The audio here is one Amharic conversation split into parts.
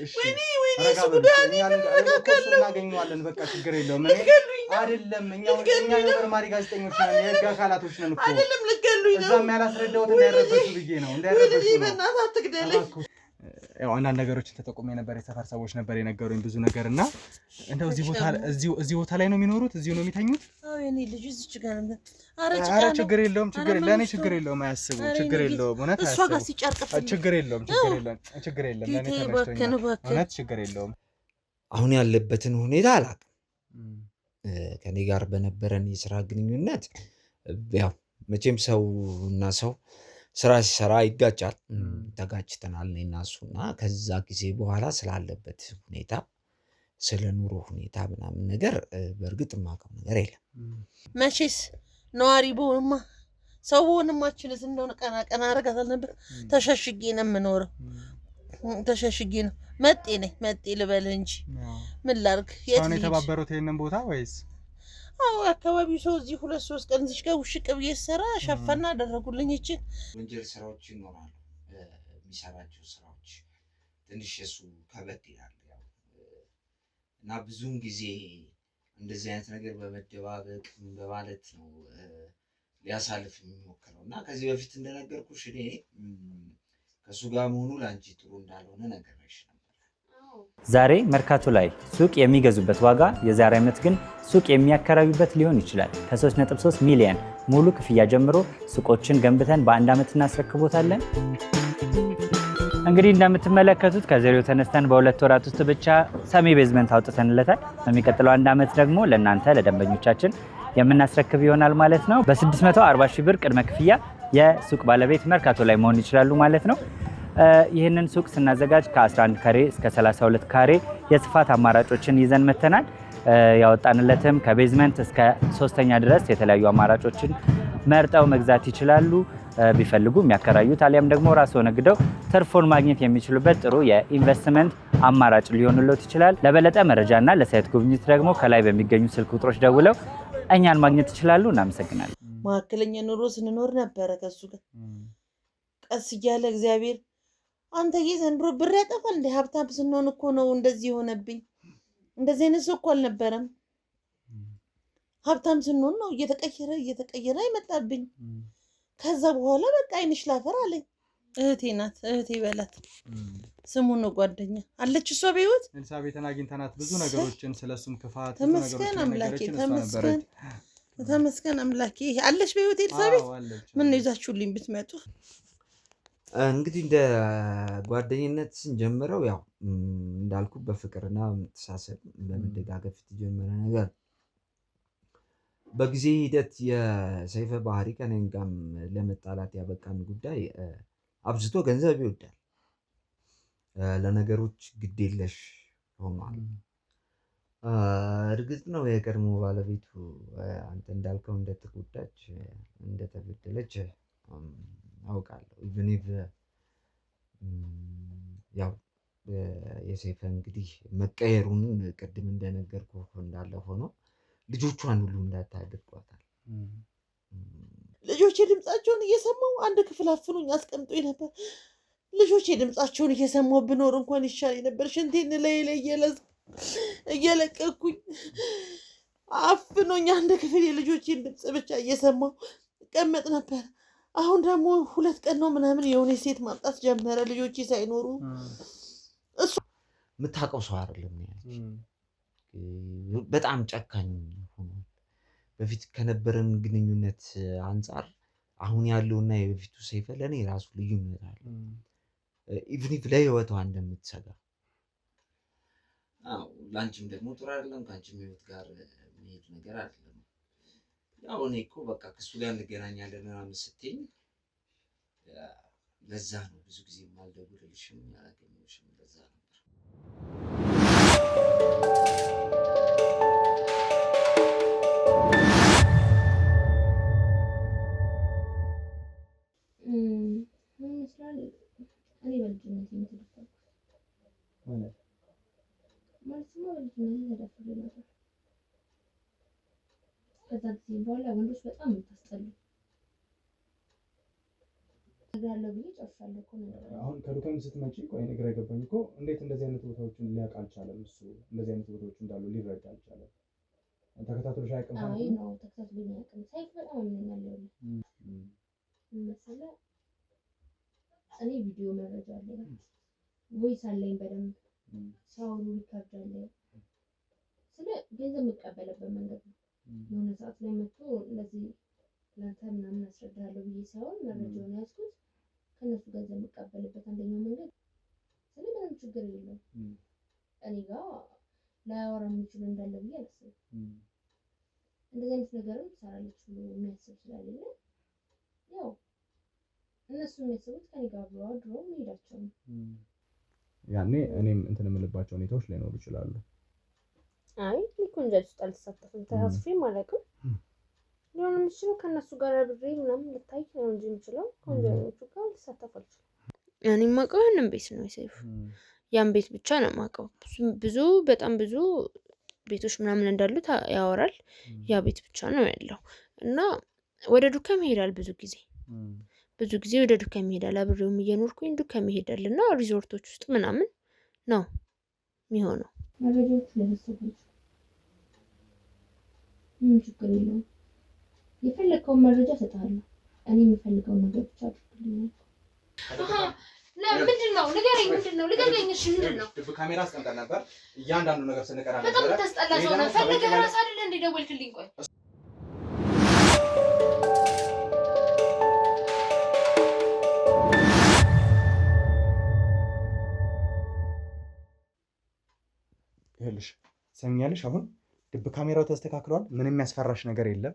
እሺ ወይኔ ሱዳን እናገኘዋለን በቃ ችግር የለውም አይደለም እኛ የመርማሪ ጋዜጠኞች ነን የህግ አካላቶች ነን እኮ አይደለም ልገሉኝ ነው እዛም ያላስረዳሁት እንዳይረበሹ ብዬ ነው እንዳይረበሹ ነው በእናትህ አትግደለኝ ያው አንዳንድ ነገሮችን ተጠቁሜ ነበር የሰፈር ሰዎች ነበር የነገሩኝ ብዙ ነገርና እንደው እዚህ ቦታ ላይ ነው የሚኖሩት እዚሁ ነው የሚተኙት አዎ የኔ ልጅ እዚች ጋር ነው ኧረ ችግር የለውም ለኔ ችግር የለውም አያስቡ ችግር የለውም እውነት እሷ ጋር ሲጨርቅፍ ችግር የለውም ለኔ ተነስተኛ እውነት ችግር የለውም አሁን ያለበትን ሁኔታ አላውቅም ከኔ ጋር በነበረን የሥራ ግንኙነት ያው መቼም ሰውና ሰው ስራ ሲሰራ ይጋጫል ተጋጭተናል እኔና እሱና ከዛ ጊዜ በኋላ ስላለበት ሁኔታ ስለ ኑሮ ሁኔታ ምናምን ነገር በእርግጥ ማቀም ነገር የለም መቼስ ነዋሪ በሆንማ ሰው በሆንማችንስ እንደሆነ ቀና አረጋታል ነበር ተሸሽጌ ነው የምኖረው ተሸሽጌ ነው መጤ ልበል እንጂ ምን ላርግ የት ነው የተባበሩት ይሄንን ቦታ ወይስ አዎ አካባቢው ሰው እዚህ 2-3 ቀን እዚህ ጋር ውሽቅ ብዬ ሰራ ሸፈና አደረጉልኝ እቺ ወንጀል ስራዎች ይኖራሉ የሚሰራቸው ስራዎች ትንሽ እሱ ከበድ ይላል ያው እና ብዙን ጊዜ እንደዚህ አይነት ነገር በመደባበቅ በማለት ነው ሊያሳልፍ የሚሞክረው እና ከዚህ በፊት እንደነገርኩሽ እኔ ከሱ ጋር መሆኑ ላንቺ ጥሩ እንዳልሆነ ነገርሽ ነበር ዛሬ መርካቶ ላይ ሱቅ የሚገዙበት ዋጋ የዛሬ ዓመት ግን ሱቅ የሚያከራዩበት ሊሆን ይችላል ከ3.3 ሚሊዮን ሙሉ ክፍያ ጀምሮ ሱቆችን ገንብተን በአንድ ዓመት እናስረክቦታለን እንግዲህ እንደምትመለከቱት ከዜሮ ተነስተን በሁለት ወራት ውስጥ ብቻ ሰሚ ቤዝመንት አውጥተንለታል በሚቀጥለው አንድ ዓመት ደግሞ ለእናንተ ለደንበኞቻችን የምናስረክብ ይሆናል ማለት ነው በ640 ሺህ ብር ቅድመ ክፍያ የሱቅ ባለቤት መርካቶ ላይ መሆን ይችላሉ ማለት ነው ይህንን ሱቅ ስናዘጋጅ ከ11 ካሬ እስከ 32 ካሬ የስፋት አማራጮችን ይዘን መተናል ያወጣንለትም ከቤዝመንት እስከ 3ኛ ድረስ የተለያዩ አማራጮችን መርጠው መግዛት ይችላሉ ቢፈልጉ የሚያከራዩት አሊያም ደግሞ ራስዎ ነግደው ትርፉን ማግኘት የሚችሉበት ጥሩ የኢንቨስትመንት አማራጭ ሊሆንልዎት ይችላል ለበለጠ መረጃና ለሳይት ጉብኝት ደግሞ ከላይ በሚገኙ ስልክ ቁጥሮች ደውለው እኛን ማግኘት ይችላሉ እናመሰግናለን ማከለኛ ኑሮ ስንኖር ነበር ከሱ ጋር ቀስ እያለ እግዚአብሔር አንተ ዘንድሮ ብር ያጠፋል እንደ ሀብታም ስንሆን እኮ ነው እንደዚህ ሆነብኝ እንደዚህ አይነት ሰው እኮ አልነበረም ሀብታም ስንሆን ነው እየተቀየረ ይመጣብኝ ከዛ በኋላ በቃ አይንሽ ላፈር አለኝ እህቴ ናት እህቴ በላት ስሙን ነው ጓደኛ አለች እሷ በህይወት ኤልሳቤጥን አግኝተናት ብዙ ነገሮችን ስለሱም ክፋት ተመስገን አምላኬ ተመስገን አምላኬ አለች በህይወት ኤልሳቤጥ ምን ነው ይዛችሁልኝ ብትመጡ እንግዲህ እንደ ጓደኝነት ስንጀምረው ያው እንዳልኩ በፍቅርና በመተሳሰብ በመደጋገፍ የተጀመረ ነገር በጊዜ ሂደት የሰይፈ ባህሪ ከኔም ጋር ለመጣላት ያበቃን ጉዳይ አብዝቶ ገንዘብ ይወዳል ለነገሮች ግዴለሽ ሆኗል እርግጥ ነው የቀድሞ ባለቤቱ አንተ እንዳልከው እንደተጎዳች እንደተበደለች አውቃለሁ ኢቭን ኢፍ ያው የሰይፈ እንግዲህ መቀየሩን ቅድም እንደነገርኩህ እንዳለ ሆኖ ልጆቿን ሁሉ እንዳታደርጓታል ልጆቼ ድምጻቸውን እየሰማው አንድ ክፍል አፍኑኝ አስቀምጦኝ ነበር ልጆቼ ድምጻቸውን እየሰማው ብኖር እንኳን ይሻለኝ ነበር ሽንቴን ላይ እየለቀኩኝ አፍኖኝ አንድ ክፍል የልጆቼን ድምጽ ብቻ እየሰማው ቀመጥ ነበር አሁን ደግሞ 2 ቀን ነው ምናምን የሆነ ሴት ማምጣት ጀመረ ልጆቼ ሳይኖሩ እሱ የምታውቀው ሰው አይደለም በጣም ጨካኝ ሆኖ በፊት ከነበረን ግንኙነት አንፃር አሁን ያለውና የበፊቱ ሰይፈ ለኔ ራሱ ልዩነት አለ ኢቭን ኢፍ ለህይወቷ እንደምትሰጋ ላንቺም ደግሞ ጥሩ አይደለም ካንቺም ህይወት ጋር የሚሄድ ነገር አይደለም ያው እኔ እኮ በቃ ከሱ ጋር እንገናኛለን ምናምን ስትይኝ ለዛ ነው ብዙ ጊዜ ማልደውልልሽም ያላገኘሁሽም ለዛ ነበር እኔ በልጅነቴ የተደፈርኩት ማለት በልጅነቴ ተደፍሬ ነበር ከዛ ጊዜ በኋላ ወንዶች በጣም የምታስጠሉ እነግራለሁ ብዬ ጨርሻለሁ እኮ ነው። አሁን ከዱከም ስትመጪ ቆይ እኔ ግራ የገባኝ እኮ እንዴት እንደዚህ አይነት ቦታዎችን ሊያውቅ አልቻለም? እሱ እንደዚህ አይነት ቦታዎች እንዳሉ ሊረዳ አልቻለም? ተከታትሎሽ አያውቅም? አይ ነው ተከታትሎኝ አያውቅም። ሰይፍ በጣም አምነኛለሁ መሰለህ። እኔ ቪዲዮ መረጃ አለኝ፣ ቮይስ አለኝ በደንብ ሲያወሩ ሪካርድ አለኝ። ስለ ገንዘብ የምቀበልበት መንገድ ነው። የሆነ ሰዓት ላይ መጥቶ እንደዚህ ለአንተ ምናምን አስረዳለሁ ብዬ ሳይሆን መረጃውን ያዝኩት ከእነሱ ገንዘብ የምቀበልበት አንደኛው መንገድ። ስለ ምንም ችግር የለውም እኔ ጋር ላያወራ የሚችሉ እንዳለ ብዬ አላስብም። እንደዚህ አይነት ነገርም ትሰራለች ብሎ የሚያስብ ስላሌለ ያው እነሱ የሚያስቡት ከኔ ጋር አብረው አድረው መሄዳቸው ነው። ያኔ እኔም እንትን የምልባቸው ሁኔታዎች ላይኖሩ ይችላሉ። አይ እኮ ወንጀል ውስጥ አልተሳተፍም፣ ተሳትፌም አላውቅም። ሊሆን የሚችለው ከእነሱ ጋር አብሬ ምናምን ልታይ ነው እንጂ የምችለው ከወንጀለኞቹ ጋር ልሳተፍ አልችልም። እኔ የማውቀው ያንን ቤት ነው የሰይፉ፣ ያን ቤት ብቻ ነው የማውቀው። ብዙ በጣም ብዙ ቤቶች ምናምን እንዳሉት ያወራል። ያ ቤት ብቻ ነው ያለው እና ወደ ዱከም ይሄዳል ብዙ ጊዜ ወደ ዱከም ይሄዳል። አብሬውም እየኖርኩኝ ዱከም ይሄዳል እና ሪዞርቶች ውስጥ ምናምን ነው የሚሆነው። መረጃዎቹ ለተሰጡት ምን ችግር የለውም። የፈለከውን መረጃ እሰጥሃለሁ። እኔ የምፈልገውን ነገር ብቻ አድርግልኝ። ምንድን ነው ንገረኝ። ልገገኝ? እሺ ምንድን ነው? ካሜራ አስቀምጠን ነበር እያንዳንዱ ነገር ስንቀራ ነበር። በጣም ተስጠላ ሰው ነው። ፈልገህ እራስህ አይደለ እንደ ደወልክልኝ? ቆይ ይኸውልሽ ሰምኛለሽ። አሁን ድብ ካሜራው ተስተካክሏል። ምንም የሚያስፈራሽ ነገር የለም።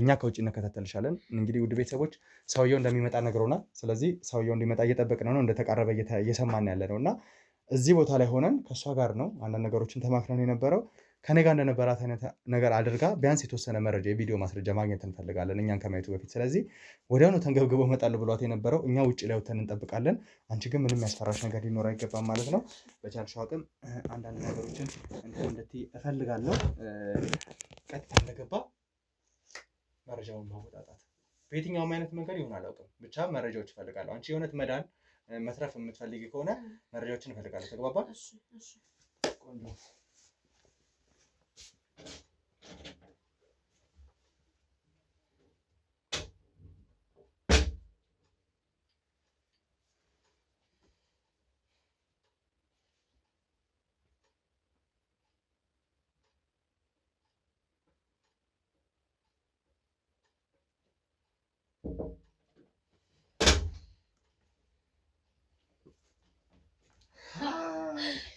እኛ ከውጭ እንከታተልሻለን። እንግዲህ ውድ ቤተሰቦች ሰውየው እንደሚመጣ ነግሮናል። ስለዚህ ሰውየው እንዲመጣ እየጠበቅን ነው፣ እንደተቃረበ እየሰማን ያለ ነው እና እዚህ ቦታ ላይ ሆነን ከእሷ ጋር ነው አንዳንድ ነገሮችን ተማክረን የነበረው። ከኔ ጋር እንደነበራት አይነት ነገር አድርጋ ቢያንስ የተወሰነ መረጃ የቪዲዮ ማስረጃ ማግኘት እንፈልጋለን እኛን ከማየቱ በፊት። ስለዚህ ወዲያውኑ ተንገብግበው እመጣለሁ ብሏት የነበረው እኛ ውጭ ላይ ወተን እንጠብቃለን። አንቺ ግን ምንም ያስፈራሽ ነገር ሊኖር አይገባም ማለት ነው። በቻልሽው አቅም አንዳንድ ነገሮችን እንድትይ እፈልጋለሁ። ቀጥታ እንደገባ መረጃውን ማወጣጣት በየትኛውም አይነት መንገድ ይሆን አላውቅም፣ ብቻ መረጃዎች እፈልጋለሁ። አንቺ የእውነት መዳን መትረፍ የምትፈልጊ ከሆነ መረጃዎችን እፈልጋለሁ። ተግባባ? ቆንጆ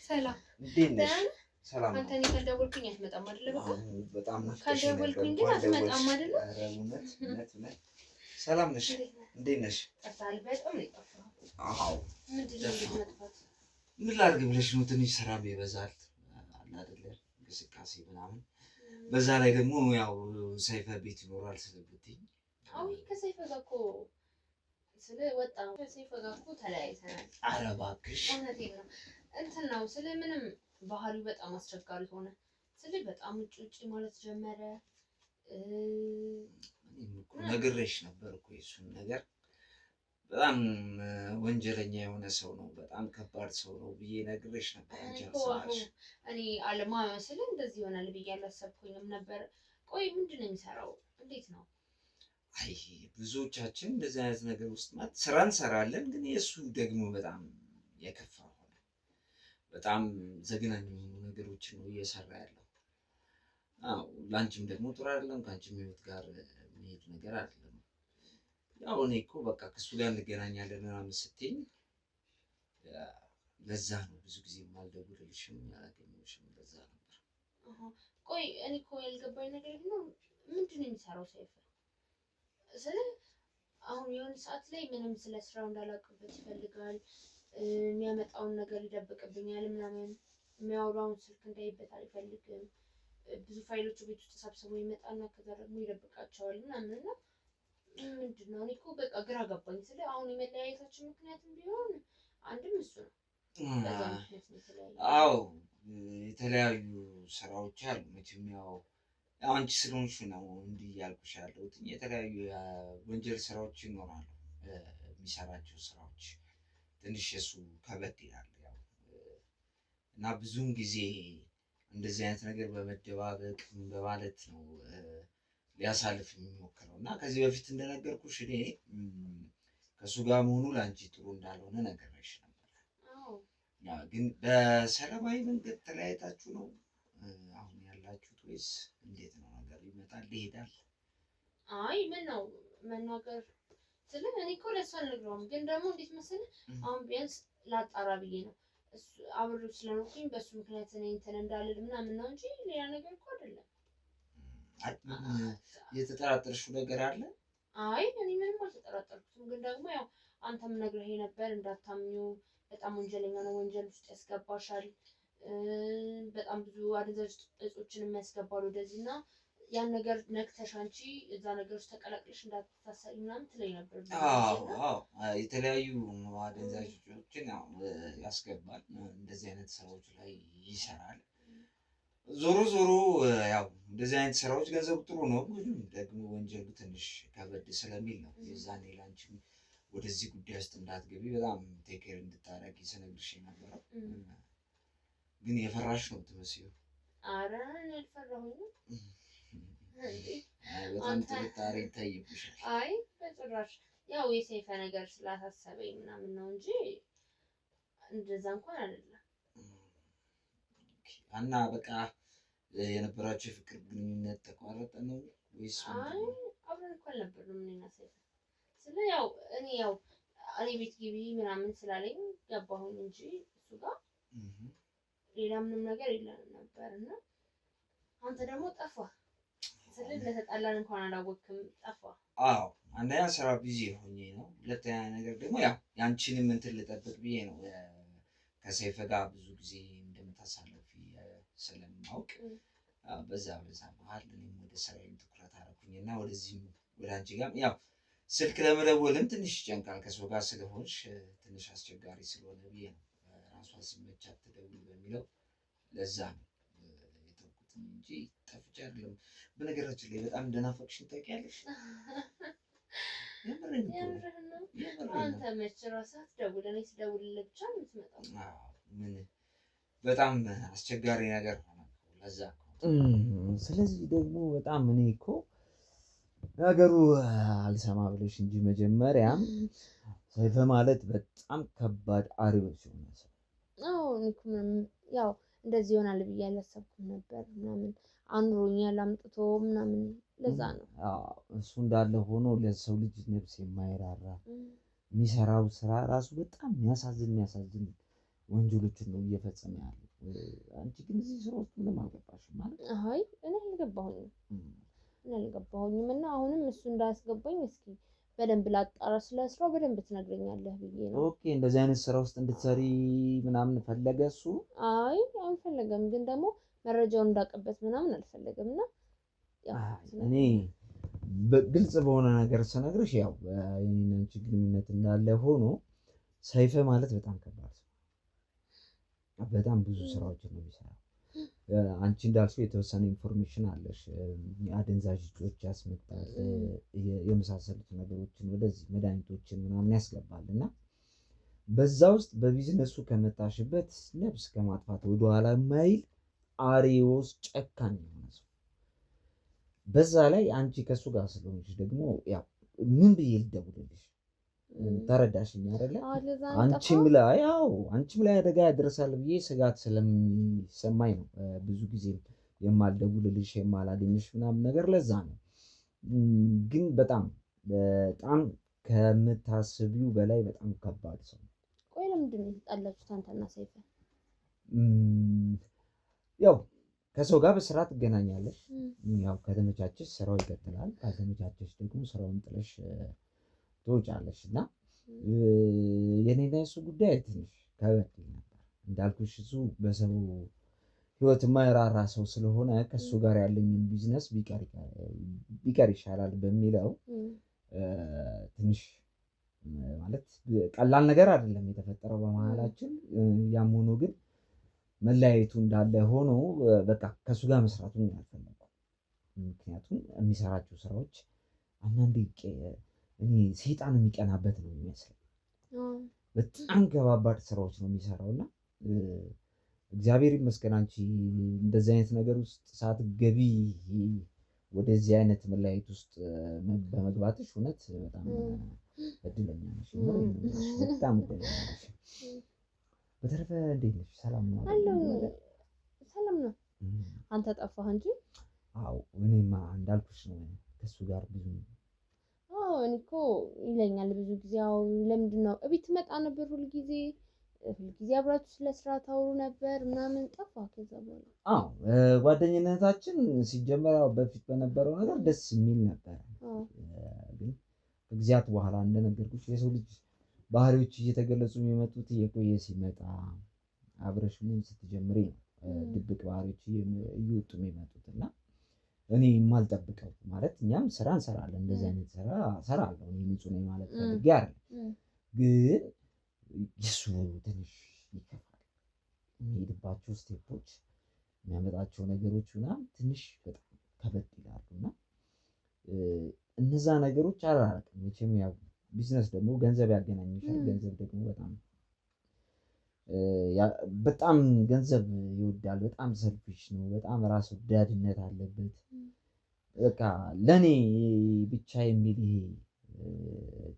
ሰላም እንዴት ነሽ? ሰላም አንተ እኔ ካልደወልኩኝ አትመጣም አይደለ? በቃ በጣም ካልደወልኩኝ ግን አትመጣም አይደለ? እውነት ሰላም ነሽ? እንዴት ነሽ? ጠፍተሃል። በጣም ነው የጠፋኸው። አዎ ምንድን ነው መጥፋት? ምን ላድርግ ብለሽ ነው? ትንሽ ስራም ይበዛል አለ አይደለ? እንቅስቃሴ ምናምን፣ በዛ ላይ ደግሞ ያው ሰይፈ ቤት ይኖራል ስለብትኝ። አዎ ከሰይፈ ጋር እኮ ስለ ወጣ ከሰይፈ ጋር እኮ ተለያይተናል። ኧረ እባክሽ እውነቴን ነው። እንትን ነው ስለ ምንም ባህሪው በጣም አስቸጋሪ ሆነ። ስለ በጣም ውጭ ማለት ጀመረ። ነግሬሽ ነበር እኮ የእሱን ነገር። በጣም ወንጀለኛ የሆነ ሰው ነው፣ በጣም ከባድ ሰው ነው ብዬ ነግሬሽ ነበር። እኔ አለማ ስለ እንደዚህ ይሆናል ብዬ አላሰብኩኝም ነበር። ቆይ ምንድን ነው የሚሰራው? እንዴት ነው? አይ ብዙዎቻችን እንደዚህ አይነት ነገር ውስጥ ማለት ስራ እንሰራለን፣ ግን የእሱ ደግሞ በጣም የከፋ ሆነ። በጣም ዘግናኝ የሆኑ ነገሮችን ነው እየሰራ ያለው። አዎ ላንቺም ደግሞ ጥሩ አይደለም፣ ከአንቺም ህይወት ጋር የሚሄድ ነገር አይደለም። ያው እኔ እኮ በቃ ከእሱ ጋር እንገናኛለን ምናምን ስትይኝ ለዛ ነው ብዙ ጊዜ የማልደውልልሽም ያላገኘሁሽም ለዛ ነበር። ቆይ እኔ እኮ ያልገባኝ ነገር ነው ምንድን ነው የሚሰራው ሰይፈ? ስለ አሁን የሆነ ሰዓት ላይ ምንም ስለ ስራው እንዳላውቅበት ይፈልጋል። የሚያመጣውን ነገር ይደብቅብኛል ምናምን፣ የሚያወራውን ስልክ እንዳይበት አይፈልግም። ብዙ ፋይሎቹ ቤት ውስጥ ተሰብስበው ይመጣና ከዛ ደግሞ ይደብቃቸዋል ምናምን እና ምንድን ነው? እኔ እኮ በቃ ግራ ገባኝ። ስለ አሁን የመለያየታችን ምክንያትም ቢሆን አንድም እሱ ነው። በዛ ምክንያት ነው የተለያየ። አዎ የተለያዩ ስራዎች አሉ መቼም ያው አንቺ ስለሆንሽ ነው እንዲህ ያልኩሽ ያለሁት። የተለያዩ ወንጀል ስራዎች ይኖራሉ የሚሰራቸው ስራዎች ትንሽ የሱ ከበድ ይላል ያው እና ብዙውን ጊዜ እንደዚህ አይነት ነገር በመደባበቅ በማለት ነው ሊያሳልፍ የሚሞክረው እና ከዚህ በፊት እንደነገርኩሽ እኔ ከእሱ ጋር መሆኑ ለአንቺ ጥሩ እንዳልሆነ ነገርሽ ነበር። ግን በሰላማዊ መንገድ ተለያይታችሁ ነው አሁን ያላችሁት ወይስ እንዴት ነው ነገሩ? ይመጣል ይሄዳል? አይ ምን ነው መናገር ስለ እኔ እኮ ለእሱ አልነግረውም፣ ግን ደግሞ እንዴት መሰለህ አሁን ቢያንስ ላጣራ ብዬ ነው እሱ አብሬው ስለኖርኩኝ በእሱ ምክንያት እኔ እንትን እንዳልል ምናምን ነው እንጂ ሌላ ነገር እኮ አይደለም። የተጠራጠርሽው ነገር አለ? አይ እኔ ምንም አልተጠራጠርኩትም፣ ግን ደግሞ ያው አንተም ነግረህ ነበር እንዳታምኙ፣ በጣም ወንጀለኛ ነው፣ ወንጀል ውስጥ ያስገባሻል፣ በጣም ብዙ አደንዛዥ እጾችን የሚያስገባሉ ወደዚህ እና ያን ነገር ነክተሽ አንቺ እዛ ነገር ውስጥ ተቀላቅለሽ እንዳትታሰሪ ምናምን ትለኝ ነበር። የተለያዩ አደንዛዥ እጾችን ያስገባል፣ እንደዚህ አይነት ስራዎች ላይ ይሰራል። ዞሮ ዞሮ ያው እንደዚህ አይነት ስራዎች ገንዘቡ ጥሩ ነው፣ ግን ደግሞ ወንጀሉ ትንሽ ከበድ ስለሚል ነው የዛኔ ላንቺም ወደዚህ ጉዳይ ውስጥ እንዳትገቢ በጣም ቴኬር እንድታረጊ ስነግርሽ የነበረው። ግን የፈራሽ ነው የምትመስይው። ኧረ እኔ አልፈራሁኝም። በጣም ጥርጣሬ ይታይብሻል። አይ በጭራሽ ያው የሰይፈ ነገር ስላሳሰበኝ ምናምን ነው እንጂ እንደዛ እንኳን አይደለም። እና በቃ የነበራቸው የፍቅር ግንኙነት ተቋረጠ ነው ወይስ? አይ አብረን እኮ አልነበርንም እኔና ሰይፈ። ስለ ያው እኔ ቤት ግቢ ምናምን ስላለኝ ገባሁኝ እንጂ እሱ ጋር ሌላ ምንም ነገር የለንም ነበር። እና አንተ ደግሞ ጠፋ ስልህ ለተጣላን እንኳን አላወቅም፣ ጠፋ። አዎ አንደኛ ስራ ቢዚ ሆኜ ነው፣ ሁለተኛ ነገር ደግሞ ያው ያንቺንም እንትን ልጠብቅ ብዬ ነው። ከሰይፈ ጋር ብዙ ጊዜ እንደምታሳልፊ ስለማውቅ በዛ መሀል እኔም ወደ ስራዬም ትኩረት አደረኩኝና ወደዚህም ወደ አንቺ ጋር ያው ስልክ ለመደወልም ትንሽ ይጨንቃል፣ ከሰው ጋር ስለሆንሽ ትንሽ አስቸጋሪ ስለሆነ ብዬ ነው ራሷ ሲመቻት ትደውል በሚለው ለዛ ነው የተውኩት እንጂ ጠፍቼ አይደለም። በነገራችን ላይ በጣም እንደናፈቅሽኝ ታውቂያለሽ። የምሬን ነው። አንተ መች ራስህ አትደውል፣ እኔ ስደውልልህ ብቻ ነው የምትመጣው። ምን በጣም አስቸጋሪ ነገር ሆነ ለዛ። ስለዚህ ደግሞ በጣም እኔ እኮ ነገሩ አልሰማ ብለሽ እንጂ መጀመሪያም ሰይፈ ማለት በጣም ከባድ አሪዎች ሲሆን ሰው። አዎ እኔ እኮ ምንም ያው እንደዚህ ይሆናል ብዬ አላሰብኩም ነበር ምናምን አኑሮኛል አምጥቶ ምናምን ለዛ ነው። እሱ እንዳለ ሆኖ ለሰው ልጅ ነፍስ የማይራራ የሚሰራው ስራ ራሱ በጣም የሚያሳዝን ወንጀሎችን ነው እየፈጸመ ያለው። አንቺ ግን እዚህ ስራ ውስጥ ምንም አልገባሽም ማለት? አይ እኔ አልገባሁኝም እና አሁንም እሱ እንዳያስገባኝ እስኪ በደንብ ላጣራ፣ ስለ ስራው በደንብ ትነግረኛለህ ብዬ ነው። ኦኬ እንደዚህ አይነት ስራ ውስጥ እንድትሰሪ ምናምን ፈለገ እሱ? አይ አልፈለገም፣ ግን ደግሞ መረጃውን እንዳቀበት ምናምን አልፈለገም። እና እኔ ግልጽ በሆነ ነገር ስነግርሽ ያው የኔና አንቺ ግንኙነት እንዳለ ሆኖ ሰይፈ ማለት በጣም ከባድ ሰው፣ በጣም ብዙ ስራዎችን ነው የሚሰራው። አንቺ እንዳልሽው የተወሰነ ኢንፎርሜሽን አለሽ፣ አደንዛዥ እጾች ያስመጣል፣ የመሳሰሉት ነገሮችን ወደዚህ መድኃኒቶችን ምናምን ያስገባል። እና በዛ ውስጥ በቢዝነሱ ከመጣሽበት ነፍስ ከማጥፋት ወደኋላ የማይል አሪዎስ ጨካኝ የሆነ ሰው። በዛ ላይ አንቺ ከእሱ ጋር ስለሆንሽ ደግሞ ያው ምን ብዬ ልደውልልሽ? ተረዳሽኝ አይደለ? አንቺም ላይ አደጋ ያደርሳል ብዬ ስጋት ስለሚሰማኝ ነው ብዙ ጊዜ የማልደውልልሽ የማላገኝሽ ምናምን ነገር። ለዛ ነው። ግን በጣም ከምታስቢው በላይ በጣም ከባድ ሰው። ቆይ ለምንድን ነው የተጣላችሁት አንተና ሰይፈ? ያው ከሰው ጋር በስራ ትገናኛለሽ። ያው ከተመቻቸሽ ስራው ይቀጥላል፣ ካልተመቻቸሽ ደግሞ ስራውን ጥለሽ ትወጫለሽ። እና የኔና የሱ ጉዳይ ትንሽ ከበድ ነበር እንዳልኩሽ። እሱ በሰው ህይወት የማይራራ ሰው ስለሆነ ከሱ ጋር ያለኝን ቢዝነስ ቢቀር ይሻላል በሚለው ትንሽ ማለት ቀላል ነገር አይደለም የተፈጠረው በመሀላችን። ያም ሆኖ ግን መለያየቱ እንዳለ ሆኖ በቃ ከሱ ጋር መስራቱን አልፈለኩም። ምክንያቱም የሚሰራቸው ስራዎች አንዳንዴ እኔ ሰይጣን የሚቀናበት ነው የሚመስለኝ። በጣም ከባባድ ስራዎች ነው የሚሰራው እና እግዚአብሔር ይመስገን አንቺ እንደዚህ አይነት ነገር ውስጥ ሳትገቢ ወደዚህ አይነት መለያየት ውስጥ በመግባትሽ እውነት በጣም እድለኛ ነሽ። በጣም እድለኛ ነሽ። በተረፈ እንዴት ነሽ? ሰላም ነው አለው? ሰላም ነው። አንተ ጠፋህ እንጂ። አዎ እኔማ እንዳልኩሽ ነው ከሱ ጋር ብዙ እኔ እኮ ይለኛል ብዙ ጊዜ። ያው ለምንድን ነው እቤት ትመጣ ነበር ሁልጊዜ አብራችሁ ስለ ስራ ታወሩ ነበር ምናምን። ጠፋ ከዛ በኋላ። አዎ ጓደኝነታችን ሲጀመር በፊት በነበረው ነገር ደስ የሚል ነበር። ግን ከጊዜያት በኋላ እንደነገርኩሽ የሰው ልጅ ባህሪዎች እየተገለጹ የሚመጡት እየቆየ ሲመጣ አብረሽ ምን ስትጀምሪ ነው ድብቅ ባህሪዎች እየወጡ የሚመጡት እና እኔ የማልጠብቀው ማለት እኛም ስራ እንሰራለን፣ እንደዚህ አይነት ስራ እሰራለሁ እኔ ንጹህ ነኝ ማለት ፈልጌ አይደለም። ግን የሱ ትንሽ ይከፋል። የሚሄድባቸው ስቴፖች የሚያመጣቸው ነገሮች ምናምን ትንሽ በጣም ከበድ ይላሉ እና እነዛ ነገሮች አላረቅም። መቼም ያው ቢዝነስ ደግሞ ገንዘብ ያገናኝሻል። ገንዘብ ደግሞ በጣም ገንዘብ ይወዳል። በጣም ሰልፊሽ ነው። በጣም ራስ ወዳድነት አለበት። በቃ ለኔ ብቻ የሚል ይሄ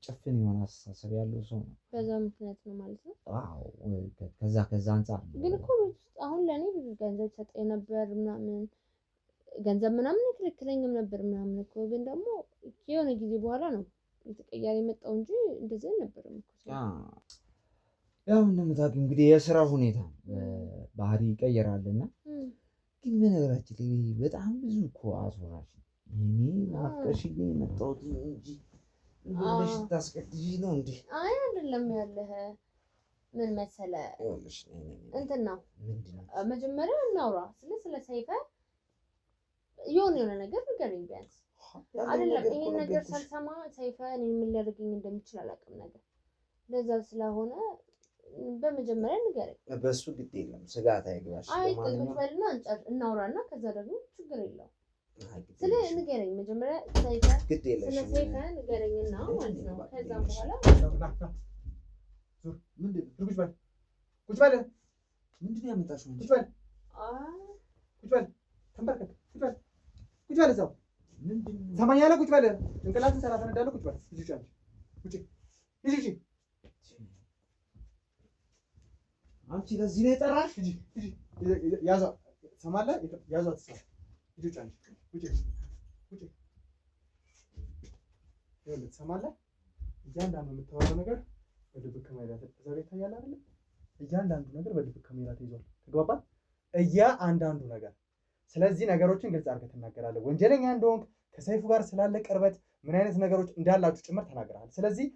ጭፍን የሆነ አስተሳሰብ ያለው ሰው ነው። በዛ ምክንያት ነው ማለት ነው። አዎ ከዛ አንፃር ግን እኮ ቤት ውስጥ አሁን ለኔ ብዙ ገንዘብ ሰጠኝ ነበር ምናምን ገንዘብ ምናምን ትክክለኛም ነበር ምናምን እኮ። ግን ደግሞ የሆነ ጊዜ በኋላ ነው የተቀየረ የመጣው እንጂ እንደዚህ አልነበረም እኮ። ያው እንደምታውቂው እንግዲህ የስራ ሁኔታ ባህሪ ይቀየራልና። ግን በነገራችን ላይ በጣም ብዙ እኮ አስወራሽ እኔ ናፍቀሽኝ የመጣሁት እንጂ እንደሽ ታስቀጥጂ ነው እንዴ? አይ አይደለም ያለህ ምን መሰለህ እንትን ነው መጀመሪያ እናውራ ስለ ሰይፈ የሆነ ነገር ንገረኝ ቢያንስ። አይደለም ይሄን ነገር ሳልሰማ ሰይፈ እኔ ምን ሊያደርገኝ እንደሚችል አላውቅም ነገር ለዛ ስለሆነ በመጀመሪያ ንገረኝ። በሱ ግድ የለም ስጋት አይግባሽ። አይ ቁጭ በልና እናውራና ከዛ ደግሞ ችግር የለውም። ስለ ንገረኝ መጀመሪያ ሰይፈ ግድ የለሽ ስለ ሰይፈ ንገረኝና ማለት ነው። ከዛ በኋላ ምንድን ነው ቁጭ በል ምንድን ነው ያመጣሽው? ቁጭ በል ተንበርከክ ቁጭ በል እዛው ምንድን ነው ሰማኛለህ? ቁጭ በል ጭንቅላትን ሰራ ተነዳለህ። ቁጭ በል ልጅ ውጪ አንቺ ለዚህ ነው የጠራሽ? ያዟ ሰማለህ? ያዟት እሷ ልጅ ውጪ ይኸውልህ ትሰማለህ? እያንዳንዱ የምታወራው ነገር በድብቅ ካሜራ እዛ ጋር ይታያል አይደለ? እያንዳንዱ ነገር በድብቅ ካሜራ ተይዟል። ተግባባን? እያንዳንዱ ነገር። ስለዚህ ነገሮችን ግልጽ አድርገህ ትናገራለህ። ወንጀለኛ እንደሆንክ ከሰይፉ ጋር ስላለ ቅርበት ምን አይነት ነገሮች እንዳላችሁ ጭምር ተናግረሃል። ስለዚህ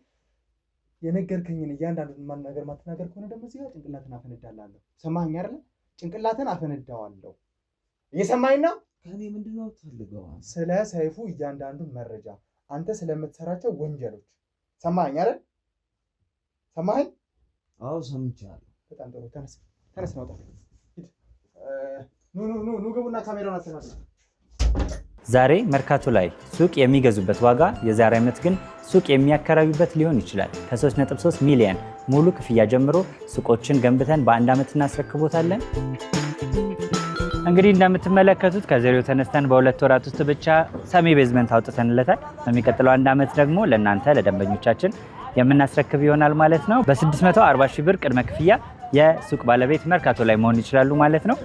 የነገርከኝን እያንዳንዱን ነገር ማትናገር ከሆነ ደግሞ እዚህ ጋር ጭንቅላትን አፈነዳላለሁ። ሰማኸኝ አይደለ? ጭንቅላትን አፈነዳዋለሁ። እየሰማኸኝ ነው? ከኔ ምንድነው ትፈልገው? ስለ ሰይፉ እያንዳንዱን መረጃ አንተ ስለምትሰራቸው ወንጀሎች ሰማኸኝ አይደል? ሰማኸኝ? አዎ ሰምቻለሁ። በጣም ጥሩ። ተነስ ነው። ኑ ግቡና ካሜራውን አስተካክሉ። ዛሬ መርካቶ ላይ ሱቅ የሚገዙበት ዋጋ የዛሬ ዓመት ግን ሱቅ የሚያከራዩበት ሊሆን ይችላል። ከ3.3 ሚሊዮን ሙሉ ክፍያ ጀምሮ ሱቆችን ገንብተን በአንድ ዓመት እናስረክቦታለን። እንግዲህ እንደምትመለከቱት ከዜሮ ተነስተን በሁለት ወራት ውስጥ ብቻ ሰሚ ቤዝመንት አውጥተንለታል። በሚቀጥለው አንድ ዓመት ደግሞ ለእናንተ ለደንበኞቻችን የምናስረክብ ይሆናል ማለት ነው። በ640 ሺህ ብር ቅድመ ክፍያ የሱቅ ባለቤት መርካቶ ላይ መሆን ይችላሉ ማለት ነው።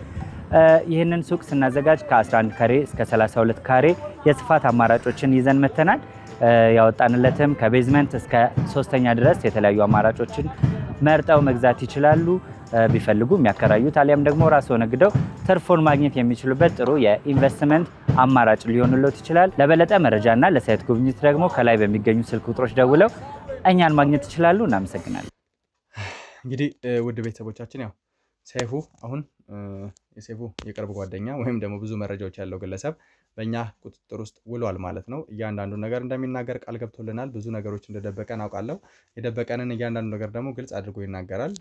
ይህንን ሱቅ ስናዘጋጅ ከ11 ካሬ እስከ 32 ካሬ የስፋት አማራጮችን ይዘን መተናል። ያወጣንለትም ከቤዝመንት እስከ 3ኛ ድረስ የተለያዩ አማራጮችን መርጠው መግዛት ይችላሉ። ቢፈልጉ የሚያከራዩት አሊያም ደግሞ ራስዎ ነግደው ትርፎን ማግኘት የሚችሉበት ጥሩ የኢንቨስትመንት አማራጭ ሊሆንልዎት ይችላል። ለበለጠ መረጃና ለሳይት ጉብኝት ደግሞ ከላይ በሚገኙ ስልክ ቁጥሮች ደውለው እኛን ማግኘት ይችላሉ። እናመሰግናለን። እንግዲህ ውድ ቤተሰቦቻችን ያው ሰይፉ አሁን የሰይፉ የቅርብ ጓደኛ ወይም ደግሞ ብዙ መረጃዎች ያለው ግለሰብ በእኛ ቁጥጥር ውስጥ ውሏል ማለት ነው። እያንዳንዱ ነገር እንደሚናገር ቃል ገብቶልናል። ብዙ ነገሮች እንደደበቀን አውቃለሁ። የደበቀንን እያንዳንዱ ነገር ደግሞ ግልጽ አድርጎ ይናገራል።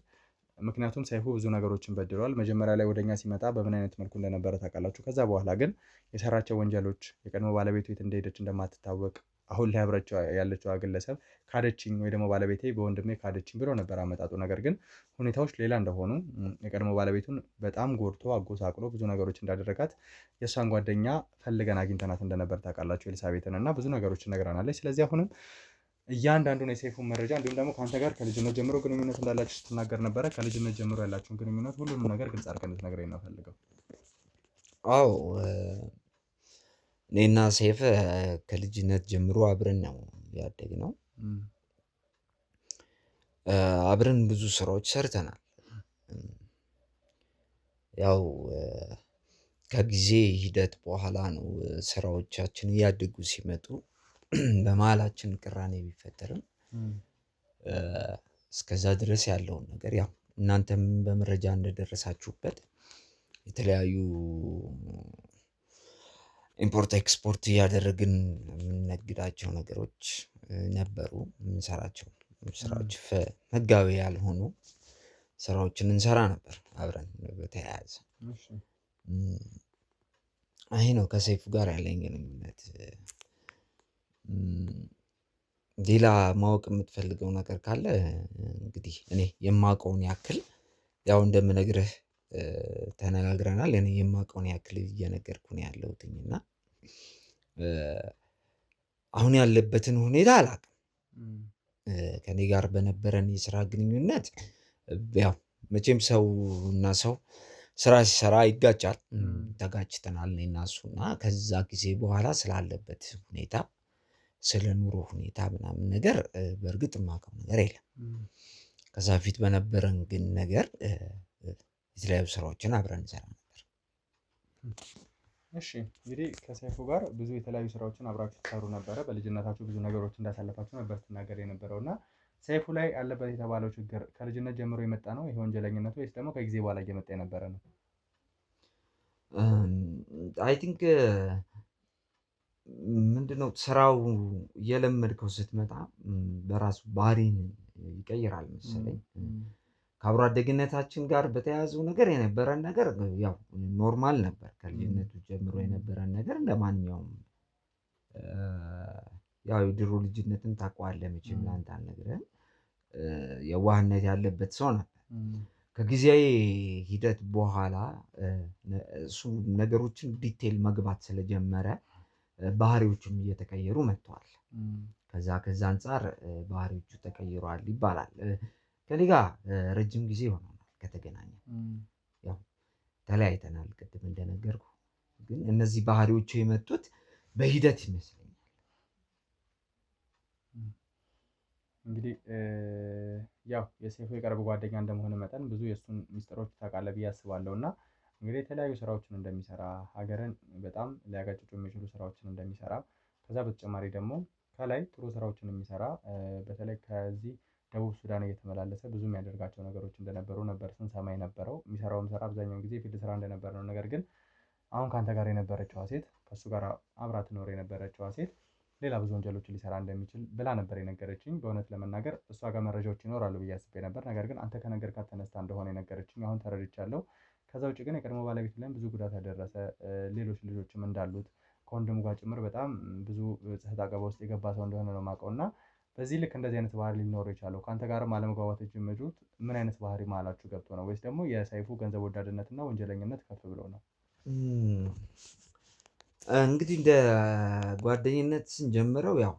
ምክንያቱም ሰይፉ ብዙ ነገሮችን በድሏል። መጀመሪያ ላይ ወደኛ ሲመጣ በምን አይነት መልኩ እንደነበረ ታውቃላችሁ። ከዛ በኋላ ግን የሰራቸው ወንጀሎች፣ የቀድሞ ባለቤቱ የት እንደሄደች እንደማትታወቅ አሁን ላይ አብራቸው ያለችው ግለሰብ ካደችኝ ወይ ደግሞ ባለቤቴ በወንድሜ ካደችኝ ብሎ ነበር አመጣጡ። ነገር ግን ሁኔታዎች ሌላ እንደሆኑ የቀድሞ ባለቤቱን በጣም ጎድቶ አጎሳቅሎ ብዙ ነገሮች እንዳደረጋት የእሷን ጓደኛ ፈልገን አግኝተናት እንደነበር ታውቃላችሁ ኤልሳቤጥን እና ብዙ ነገሮችን ነግራናለች። ስለዚህ አሁንም እያንዳንዱን የሰይፉን መረጃ እንዲሁም ደግሞ ከአንተ ጋር ከልጅነት ጀምሮ ግንኙነት እንዳላችሁ ስትናገር ነበረ። ከልጅነት ጀምሮ ያላችሁን ግንኙነት ሁሉንም ነገር ግልጽ አድርገህ እንድትነግረኝ ነው ፈልገው። አዎ እኔና ሰይፈ ከልጅነት ጀምሮ አብረን ነው ያደግነው። አብረን ብዙ ስራዎች ሰርተናል። ያው ከጊዜ ሂደት በኋላ ነው ስራዎቻችን እያደጉ ሲመጡ በመሀላችን ቅራኔ ቢፈጠርም እስከዛ ድረስ ያለውን ነገር ያው እናንተም በመረጃ እንደደረሳችሁበት የተለያዩ ኢምፖርት ኤክስፖርት እያደረግን የምንነግዳቸው ነገሮች ነበሩ። የምንሰራቸው ስራዎች ህጋዊ ያልሆኑ ስራዎችን እንሰራ ነበር አብረን በተያያዘ። ይሄ ነው ከሰይፉ ጋር ያለኝ ግንኙነት። ሌላ ማወቅ የምትፈልገው ነገር ካለ እንግዲህ እኔ የማውቀውን ያክል ያው እንደምነግርህ ተነጋግረናል። እኔ የማውቀውን ያክል እየነገርኩህ ነው ያለሁትኝ እና አሁን ያለበትን ሁኔታ አላውቅም። ከኔ ጋር በነበረን የስራ ግንኙነት ያው መቼም ሰው እና ሰው ስራ ሲሰራ ይጋጫል። ተጋጭተናል እኔና እሱ እና ከዛ ጊዜ በኋላ ስላለበት ሁኔታ ስለ ኑሮ ሁኔታ ምናምን ነገር በእርግጥ የማውቀው ነገር የለም። ከዛ በፊት በነበረን ግን ነገር የተለያዩ ስራዎችን አብረን እንሰራ ነበር። እሺ እንግዲህ ከሰይፉ ጋር ብዙ የተለያዩ ስራዎችን አብራችሁ ትሰሩ ነበረ። በልጅነታችሁ ብዙ ነገሮች እንዳሳለፋችሁ ነበር ስትናገር የነበረው እና ሰይፉ ላይ አለበት የተባለው ችግር ከልጅነት ጀምሮ የመጣ ነው ይሄ ወንጀለኝነቱ ወይስ ደግሞ ከጊዜ በኋላ እየመጣ የነበረ ነው? አይ ቲንክ ምንድነው ስራው እየለመድከው ስትመጣ በራሱ ባህሪን ይቀይራል መሰለኝ። ከአብሮ አደግነታችን ጋር በተያያዘው ነገር የነበረን ነገር ያው ኖርማል ነበር። ከልጅነቱ ጀምሮ የነበረን ነገር እንደማንኛውም ያው የድሮ ልጅነትን ታውቀዋለህ መቼም ላንተ አልነግርህም። የዋህነት ያለበት ሰው ነበር። ከጊዜያዊ ሂደት በኋላ እሱ ነገሮችን ዲቴል መግባት ስለጀመረ ባህሪዎቹም እየተቀየሩ መጥተዋል። ከዛ አንፃር ባህሪዎቹ ተቀይረዋል ይባላል። ከኔ ጋር ረጅም ጊዜ ሆኖናል ከተገናኘን። ያው ተለያይተናል ቅድም እንደነገርኩህ። ግን እነዚህ ባህሪዎቹ የመጡት በሂደት ይመስለኛል። እንግዲህ ያው የሰይፉ የቅርብ ጓደኛ እንደመሆነ መጠን ብዙ የእሱን ሚስጥሮች ታውቃለህ ብዬ አስባለሁ እና እንግዲህ የተለያዩ ስራዎችን እንደሚሰራ ሀገርን በጣም ሊያጋጭጩ የሚችሉ ስራዎችን እንደሚሰራ ከዛ በተጨማሪ ደግሞ ከላይ ጥሩ ስራዎችን የሚሰራ በተለይ ከዚህ ደቡብ ሱዳን እየተመላለሰ ብዙ የሚያደርጋቸው ነገሮች እንደነበሩ ነበር ስንሰማ የነበረው። የሚሰራውም ስራ አብዛኛውን ጊዜ ፊልድ ስራ እንደነበር ነው። ነገር ግን አሁን ከአንተ ጋር የነበረችዋ ሴት ከእሱ ጋር አብራ ትኖር የነበረችዋ ሴት ሌላ ብዙ ወንጀሎችን ሊሰራ እንደሚችል ብላ ነበር የነገረችኝ። በእውነት ለመናገር እሷ ጋር መረጃዎች ይኖራሉ ብዬ አስቤ ነበር። ነገር ግን አንተ ከነገርካት ተነስታ እንደሆነ የነገረችኝ አሁን ተረድቻለሁ። ከዛ ውጭ ግን የቀድሞ ባለቤት ላይም ብዙ ጉዳት ያደረሰ ሌሎች ልጆችም እንዳሉት ከወንድሙ ጋር ጭምር በጣም ብዙ ጽህት አገባ ውስጥ የገባ ሰው እንደሆነ ነው የማውቀው እና በዚህ ልክ እንደዚህ አይነት ባህሪ ሊኖረው የቻለው ከአንተ ጋርም አለመግባባት የጀመሩት ምን አይነት ባህሪ መሀላችሁ ገብቶ ነው? ወይስ ደግሞ የሰይፉ ገንዘብ ወዳድነትና ወንጀለኝነት ከፍ ብሎ ነው? እንግዲህ እንደ ጓደኝነት ስንጀምረው ያው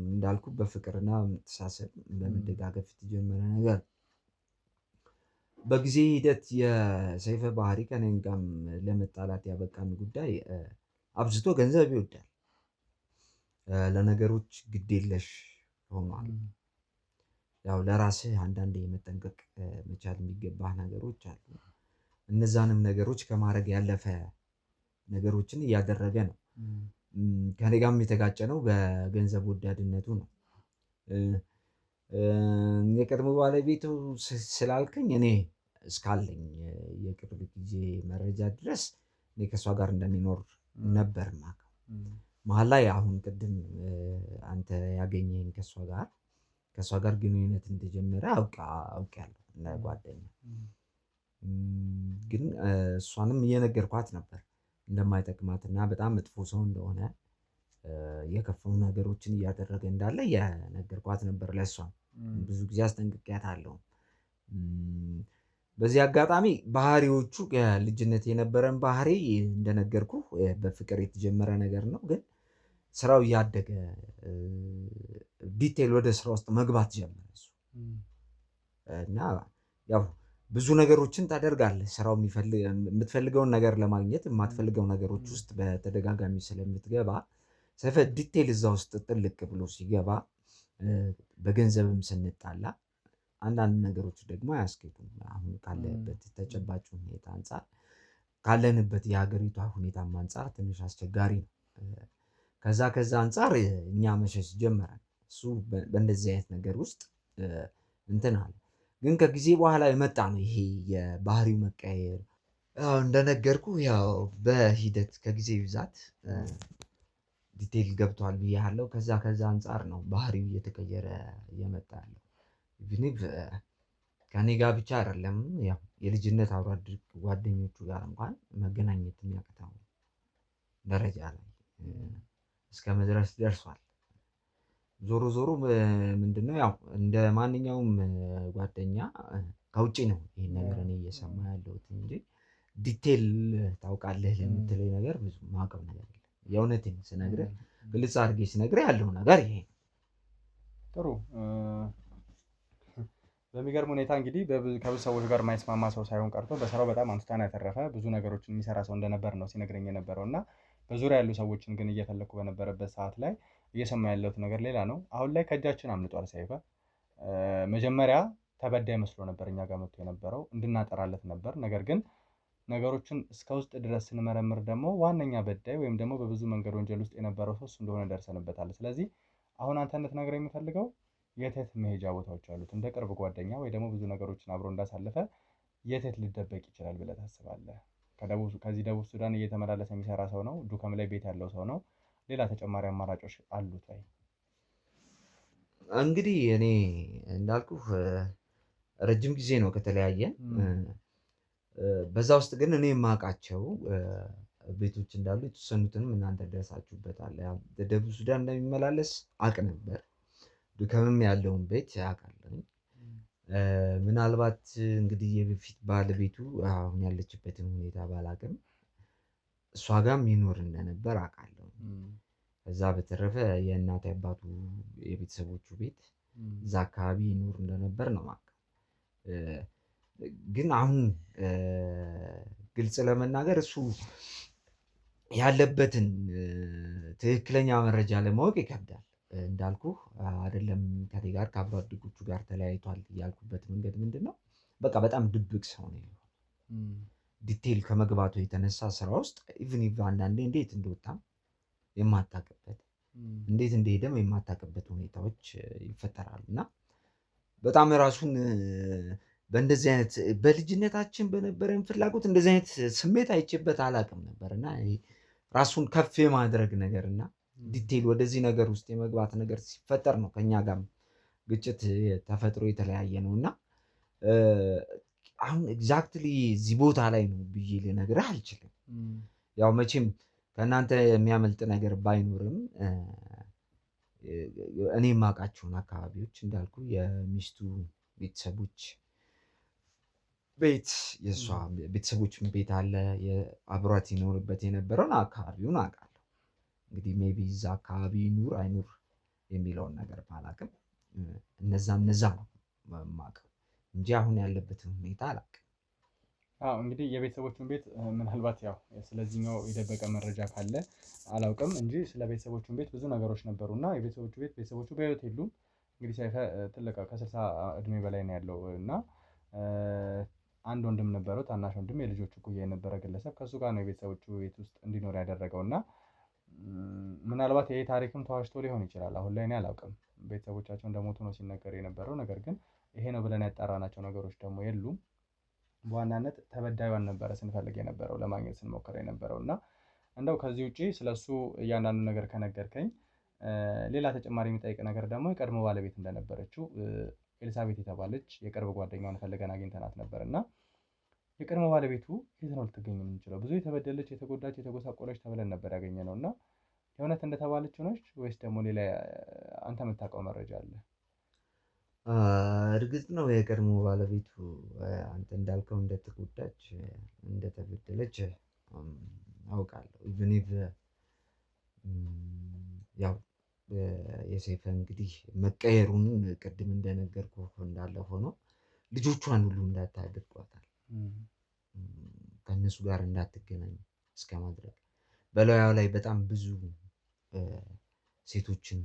እንዳልኩ በፍቅርና መተሳሰብ በመደጋገፍ የተጀመረ ነገር። በጊዜ ሂደት የሰይፈ ባህሪ ከእኔም ጋርም ለመጣላት ያበቃን ጉዳይ አብዝቶ ገንዘብ ይወዳል። ለነገሮች ግዴለሽ ሆኗል። ያው ለራስህ አንዳንዴ መጠንቀቅ መቻል የሚገባህ ነገሮች አሉ። እነዛንም ነገሮች ከማድረግ ያለፈ ነገሮችን እያደረገ ነው። ከኔ ጋርም የተጋጨ ነው በገንዘብ ወዳድነቱ ነው። የቀድሞ ባለቤቱ ስላልከኝ እኔ እስካለኝ የቅርብ ጊዜ መረጃ ድረስ እኔ ከእሷ ጋር እንደሚኖር ነበር የማውቀው። መሀል ላይ አሁን ቅድም አንተ ያገኘኝ ከእሷ ጋር ግንኙነት እንደጀመረ አውቄያለሁ እንደ ጓደኛ። ግን እሷንም እየነገርኳት ነበር እንደማይጠቅማትና በጣም መጥፎ ሰው እንደሆነ የከፈሉ ነገሮችን እያደረገ እንዳለ የነገርኳት ነበር። ለእሷ ብዙ ጊዜ አስጠንቅቄያታለሁ። በዚህ አጋጣሚ ባህሪዎቹ የልጅነት የነበረን ባህሪ እንደነገርኩ በፍቅር የተጀመረ ነገር ነው። ግን ስራው እያደገ ዲቴል ወደ ስራ ውስጥ መግባት ጀመረ እሱ እና ያው ብዙ ነገሮችን ታደርጋለህ። ስራው የምትፈልገውን ነገር ለማግኘት የማትፈልገው ነገሮች ውስጥ በተደጋጋሚ ስለምትገባ ሰይፈ ዲቴል እዛ ውስጥ ጥልቅ ብሎ ሲገባ በገንዘብም ስንጣላ አንዳንድ ነገሮች ደግሞ አያስኬዱም። አሁን ካለበት ተጨባጭ ሁኔታ አንፃር ካለንበት የሀገሪቷ ሁኔታም አንፃር ትንሽ አስቸጋሪ ነው። ከዛ አንፃር እኛ መሸሽ ጀመረን። እሱ በእንደዚህ አይነት ነገር ውስጥ እንትን አለ። ግን ከጊዜ በኋላ የመጣ ነው ይሄ የባህሪው መቀየር። እንደነገርኩ ያው በሂደት ከጊዜ ብዛት ዲቴል ገብቷል ብያለሁ። ከዛ አንፃር ነው ባህሪው እየተቀየረ እየመጣ ያለው። ኢቭን ከኔ ጋር ብቻ አይደለም፣ ያው የልጅነት አብሮ አደግ ጓደኞቹ ጋር እንኳን መገናኘት የሚያቅተው ደረጃ ላይ እስከ መድረስ ደርሷል። ዞሮ ምንድነው ያው እንደ ማንኛውም ጓደኛ ከውጪ ነው ይሄን ነገር እኔ እየሰማ ያለሁት እንጂ ዲቴል ታውቃለህ ለምትለኝ ነገር ብዙ ማውቀው ነገር የለም። የእውነቴን ስነግርህ ግልጽ አድርጌ ስነግርህ ያለው ነገር ይሄ ነው። ጥሩ። በሚገርም ሁኔታ እንግዲህ ከብዙ ሰዎች ጋር የማይስማማ ሰው ሳይሆን ቀርቶ በስራው በጣም አንቱታን ያተረፈ ብዙ ነገሮችን የሚሰራ ሰው እንደነበር ነው ሲነግረኝ የነበረው እና በዙሪያ ያሉ ሰዎችን ግን እየፈለኩ በነበረበት ሰዓት ላይ እየሰማ ያለሁት ነገር ሌላ ነው። አሁን ላይ ከእጃችን አምልጧል ሰይፈ። መጀመሪያ ተበዳይ መስሎ ነበር እኛ ጋር መጥቶ የነበረው እንድናጠራለት ነበር። ነገር ግን ነገሮችን እስከ ውስጥ ድረስ ስንመረምር ደግሞ ዋነኛ በዳይ ወይም ደግሞ በብዙ መንገድ ወንጀል ውስጥ የነበረው ሰው እሱ እንደሆነ ደርሰንበታል። ስለዚህ አሁን አንተ እንድትነግረኝ የምፈልገው የት መሄጃ ቦታዎች አሉት? እንደ ቅርብ ጓደኛ ወይ ደግሞ ብዙ ነገሮችን አብሮ እንዳሳለፈ የት ሊደበቅ ይችላል ብለህ ታስባለህ? ከዚህ ደቡብ ሱዳን እየተመላለሰ የሚሰራ ሰው ነው? ዱከም ላይ ቤት ያለው ሰው ነው? ሌላ ተጨማሪ አማራጮች አሉት ወይ? እንግዲህ እኔ እንዳልኩህ ረጅም ጊዜ ነው ከተለያየን። በዛ ውስጥ ግን እኔ የማውቃቸው ቤቶች እንዳሉ የተወሰኑትንም እናንተ ደርሳችሁበታል። ደቡብ ሱዳን እንደሚመላለስ አውቅ ነበር። ዱከምም ያለውን ቤት አውቃለሁ። ምናልባት እንግዲህ የበፊት ባለቤቱ አሁን ያለችበትን ሁኔታ ባላውቅም እሷ ጋርም ይኖር እንደነበር አውቃለሁ። ከዛ በተረፈ የእናት አባቱ የቤተሰቦቹ ቤት እዛ አካባቢ ይኖር እንደነበር ነው የማውቀው። ግን አሁን ግልጽ ለመናገር እሱ ያለበትን ትክክለኛ መረጃ ለማወቅ ይከብዳል። እንዳልኩህ አይደለም ከኔ ጋር ከአብሮ አደጎቹ ጋር ተለያይቷል ያልኩበት መንገድ ምንድነው? በቃ በጣም ድብቅ ሰው ነው። ዲቴል ከመግባቱ የተነሳ ስራ ውስጥ ኢቭን አንዳንዴ እንዴት እንደወጣም የማታውቅበት እንዴት እንደሄደም የማታውቅበት ሁኔታዎች ይፈጠራሉ። እና በጣም ራሱን በእንደዚህ አይነት በልጅነታችን በነበረን ፍላጎት እንደዚህ አይነት ስሜት አይቼበት አላውቅም ነበር። እና ራሱን ከፍ የማድረግ ነገር እና ዲቴል ወደዚህ ነገር ውስጥ የመግባት ነገር ሲፈጠር ነው ከኛ ጋር ግጭት ተፈጥሮ የተለያየ ነው። እና አሁን ኤግዛክትሊ እዚህ ቦታ ላይ ነው ብዬ ልነግርህ አልችልም። ያው መቼም ከእናንተ የሚያመልጥ ነገር ባይኖርም እኔ የማውቃቸውን አካባቢዎች እንዳልኩ የሚስቱ ቤተሰቦች ቤት የእሷ ቤተሰቦችም ቤት አለ። አብሯት ይኖርበት የነበረውን አካባቢውን አውቃለሁ። እንግዲህ ሜይ ቢ እዛ አካባቢ ይኑር አይኑር የሚለውን ነገር ባላውቅም እነዛ ነው የማውቀው እንጂ አሁን ያለበትን ሁኔታ አላውቅም። እንግዲህ የቤተሰቦቹን ቤት ምናልባት ያው ስለዚህኛው የደበቀ መረጃ ካለ አላውቅም እንጂ ስለ ቤተሰቦቹን ቤት ብዙ ነገሮች ነበሩ እና የቤተሰቦቹ ቤት ቤተሰቦቹ በህይወት የሉም። እንግዲህ ሰይፈ ትልቅ ከ60 እድሜ በላይ ነው ያለው እና አንድ ወንድም ነበረው፣ ታናሽ ወንድም የልጆቹ እኩያ የነበረ ግለሰብ ከእሱ ጋር ነው የቤተሰቦቹ ቤት ውስጥ እንዲኖር ያደረገው እና ምናልባት ይሄ ታሪክም ተዋሽቶ ሊሆን ይችላል። አሁን ላይ እኔ አላውቅም። ቤተሰቦቻቸው እንደሞቱ ነው ሲነገር የነበረው። ነገር ግን ይሄ ነው ብለን ያጣራናቸው ነገሮች ደግሞ የሉም። በዋናነት ተበዳዩን ነበረ ስንፈልግ የነበረው ለማግኘት ስንሞክር የነበረው እና እንደው ከዚህ ውጪ ስለሱ እያንዳንዱ ነገር ከነገርከኝ ሌላ ተጨማሪ የሚጠይቅ ነገር ደግሞ የቀድሞ ባለቤት እንደነበረችው ኤልሳቤት የተባለች የቅርብ ጓደኛዋን ፈልገን አግኝተናት ነበር እና የቀድሞ ባለቤቱ የት ነው ልትገኝ የምንችለው? ብዙ የተበደለች፣ የተጎዳች፣ የተጎሳቆለች ተብለን ነበር ያገኘነው እና የእውነት እንደተባለችው ነች ወይስ ደግሞ ሌላ አንተ የምታውቀው መረጃ አለ? እርግጥ ነው የቀድሞ ባለቤቱ አንተ እንዳልከው እንደተጎዳች እንደተበደለች አውቃለሁ። ኢቭን ኢቭ ያው የሰይፈ እንግዲህ መቀየሩን ቅድም እንደነገርኩህ እንዳለ ሆኖ ልጆቿን ሁሉ እንዳታደርጓታል ከእነሱ ጋር እንዳትገናኝ እስከ ማድረግ በላዩ ላይ በጣም ብዙ ሴቶችን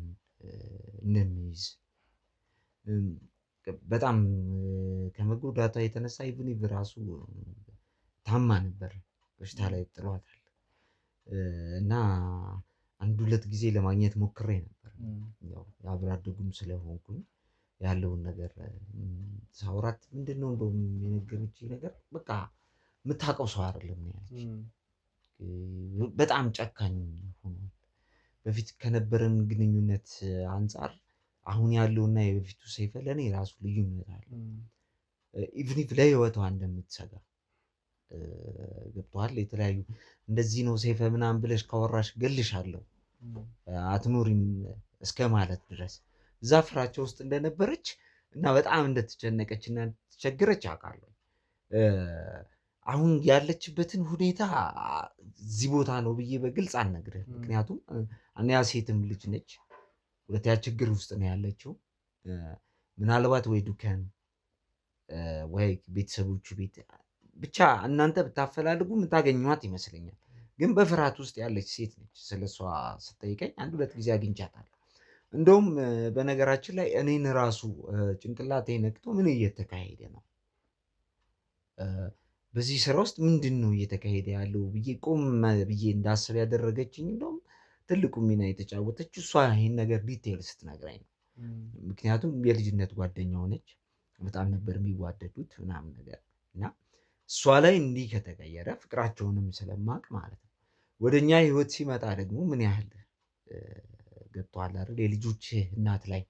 እንደሚይዝ በጣም ከመጎዳቷ የተነሳ ኢቭን ኢቭ ራሱ ታማ ነበር፣ በሽታ ላይ ጥሏታል። እና አንድ ሁለት ጊዜ ለማግኘት ሞክሬ ነበር። ያው የአብሮ አደጉም ስለሆንኩኝ ያለውን ነገር ሳውራት ምንድነው እንደውም የነገረችኝ ነገር በቃ የምታውቀው ሰው አይደለም ነው ያለችኝ። በጣም ጨካኝ ሆኗል። በፊት ከነበረን ግንኙነት አንጻር አሁን ያለውና የበፊቱ ሰይፈ ለእኔ ራሱ ልዩነት አለ። ኢቭን ኢቭ ለህይወቷ እንደምትሰጋ ገብቶሃል። የተለያዩ እንደዚህ ነው ሰይፈ ምናምን ብለሽ ካወራሽ ገልሻለሁ አትኖሪም እስከ ማለት ድረስ እዛ ፍራቻ ውስጥ እንደነበረች እና በጣም እንደተጨነቀች እና እንደተቸገረች አውቃለሁ። አሁን ያለችበትን ሁኔታ እዚህ ቦታ ነው ብዬ በግልጽ አልነግርህም። ምክንያቱም አንደኛ ሴትም ልጅ ነች፣ ሁለተኛ ችግር ውስጥ ነው ያለችው። ምናልባት ወይ ዱከም ወይ ቤተሰቦቹ ቤት ብቻ እናንተ ብታፈላልጉ የምታገኟት ይመስለኛል። ግን በፍርሃት ውስጥ ያለች ሴት ነች። ስለሷ ስጠይቀኝ አንድ ሁለት ጊዜ አግኝቻታለሁ። እንደውም በነገራችን ላይ እኔን ራሱ ጭንቅላቴ ነቅቶ ምን እየተካሄደ ነው፣ በዚህ ስራ ውስጥ ምንድን ነው እየተካሄደ ያለው ብዬ ቆም ብዬ እንዳስብ ያደረገችኝ እንደውም ትልቁ ሚና የተጫወተችው እሷ ይሄን ነገር ዲቴይል ስትነግረኝ ነው። ምክንያቱም የልጅነት ጓደኛው ነች፣ በጣም ነበር የሚዋደዱት ምናምን ነገር እና እሷ ላይ እንዲህ ከተቀየረ ፍቅራቸውንም ስለማቅ ማለት ነው ወደኛ ህይወት ሲመጣ ደግሞ ምን ያህል ገብቶሃል አይደል? የልጆች እናት ላይ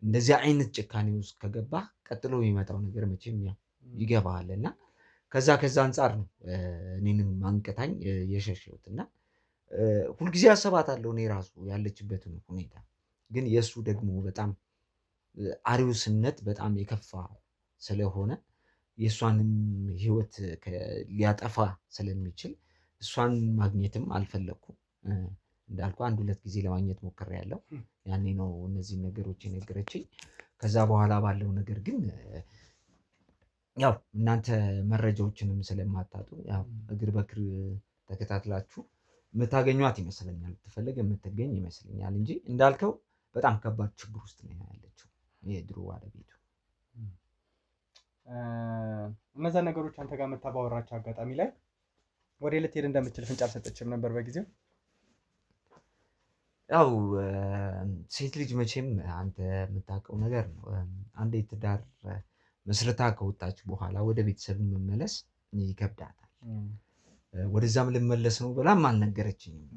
እንደዚህ አይነት ጭካኔ ውስጥ ከገባ ቀጥሎ የሚመጣው ነገር መቼም ያው ይገባሃል። እና ከዛ አንጻር ነው እኔንም አንቀታኝ የሸሸሁት እና ሁልጊዜ አሰባታለሁ እኔ ራሱ ያለችበትን ሁኔታ። ግን የእሱ ደግሞ በጣም አሪውስነት በጣም የከፋ ስለሆነ የእሷንም ህይወት ሊያጠፋ ስለሚችል እሷን ማግኘትም አልፈለኩም። እንዳልኩ አንድ ሁለት ጊዜ ለማግኘት ሞክሬያለሁ። ያኔ ነው እነዚህን ነገሮች የነገረችኝ። ከዛ በኋላ ባለው ነገር ግን ያው እናንተ መረጃዎችንም ስለማታጡ ያው እግር በእግር ተከታትላችሁ የምታገኟት ይመስለኛል፣ ብትፈልግ የምትገኝ ይመስለኛል እንጂ እንዳልከው በጣም ከባድ ችግር ውስጥ ነው ያለችው የድሮ ባለቤቱ። እነዛ ነገሮች አንተ ጋር የምታባወራቸው አጋጣሚ ላይ ወደ ልትሄድ እንደምትችል ፍንጭ አልሰጠችም ነበር በጊዜው? ያው ሴት ልጅ መቼም አንተ የምታውቀው ነገር ነው። አንዴ ትዳር መስርታ ከወጣች በኋላ ወደ ቤተሰብ መመለስ ይከብዳታል። ወደዛም ልመለስ ነው ብላም አልነገረችኝም።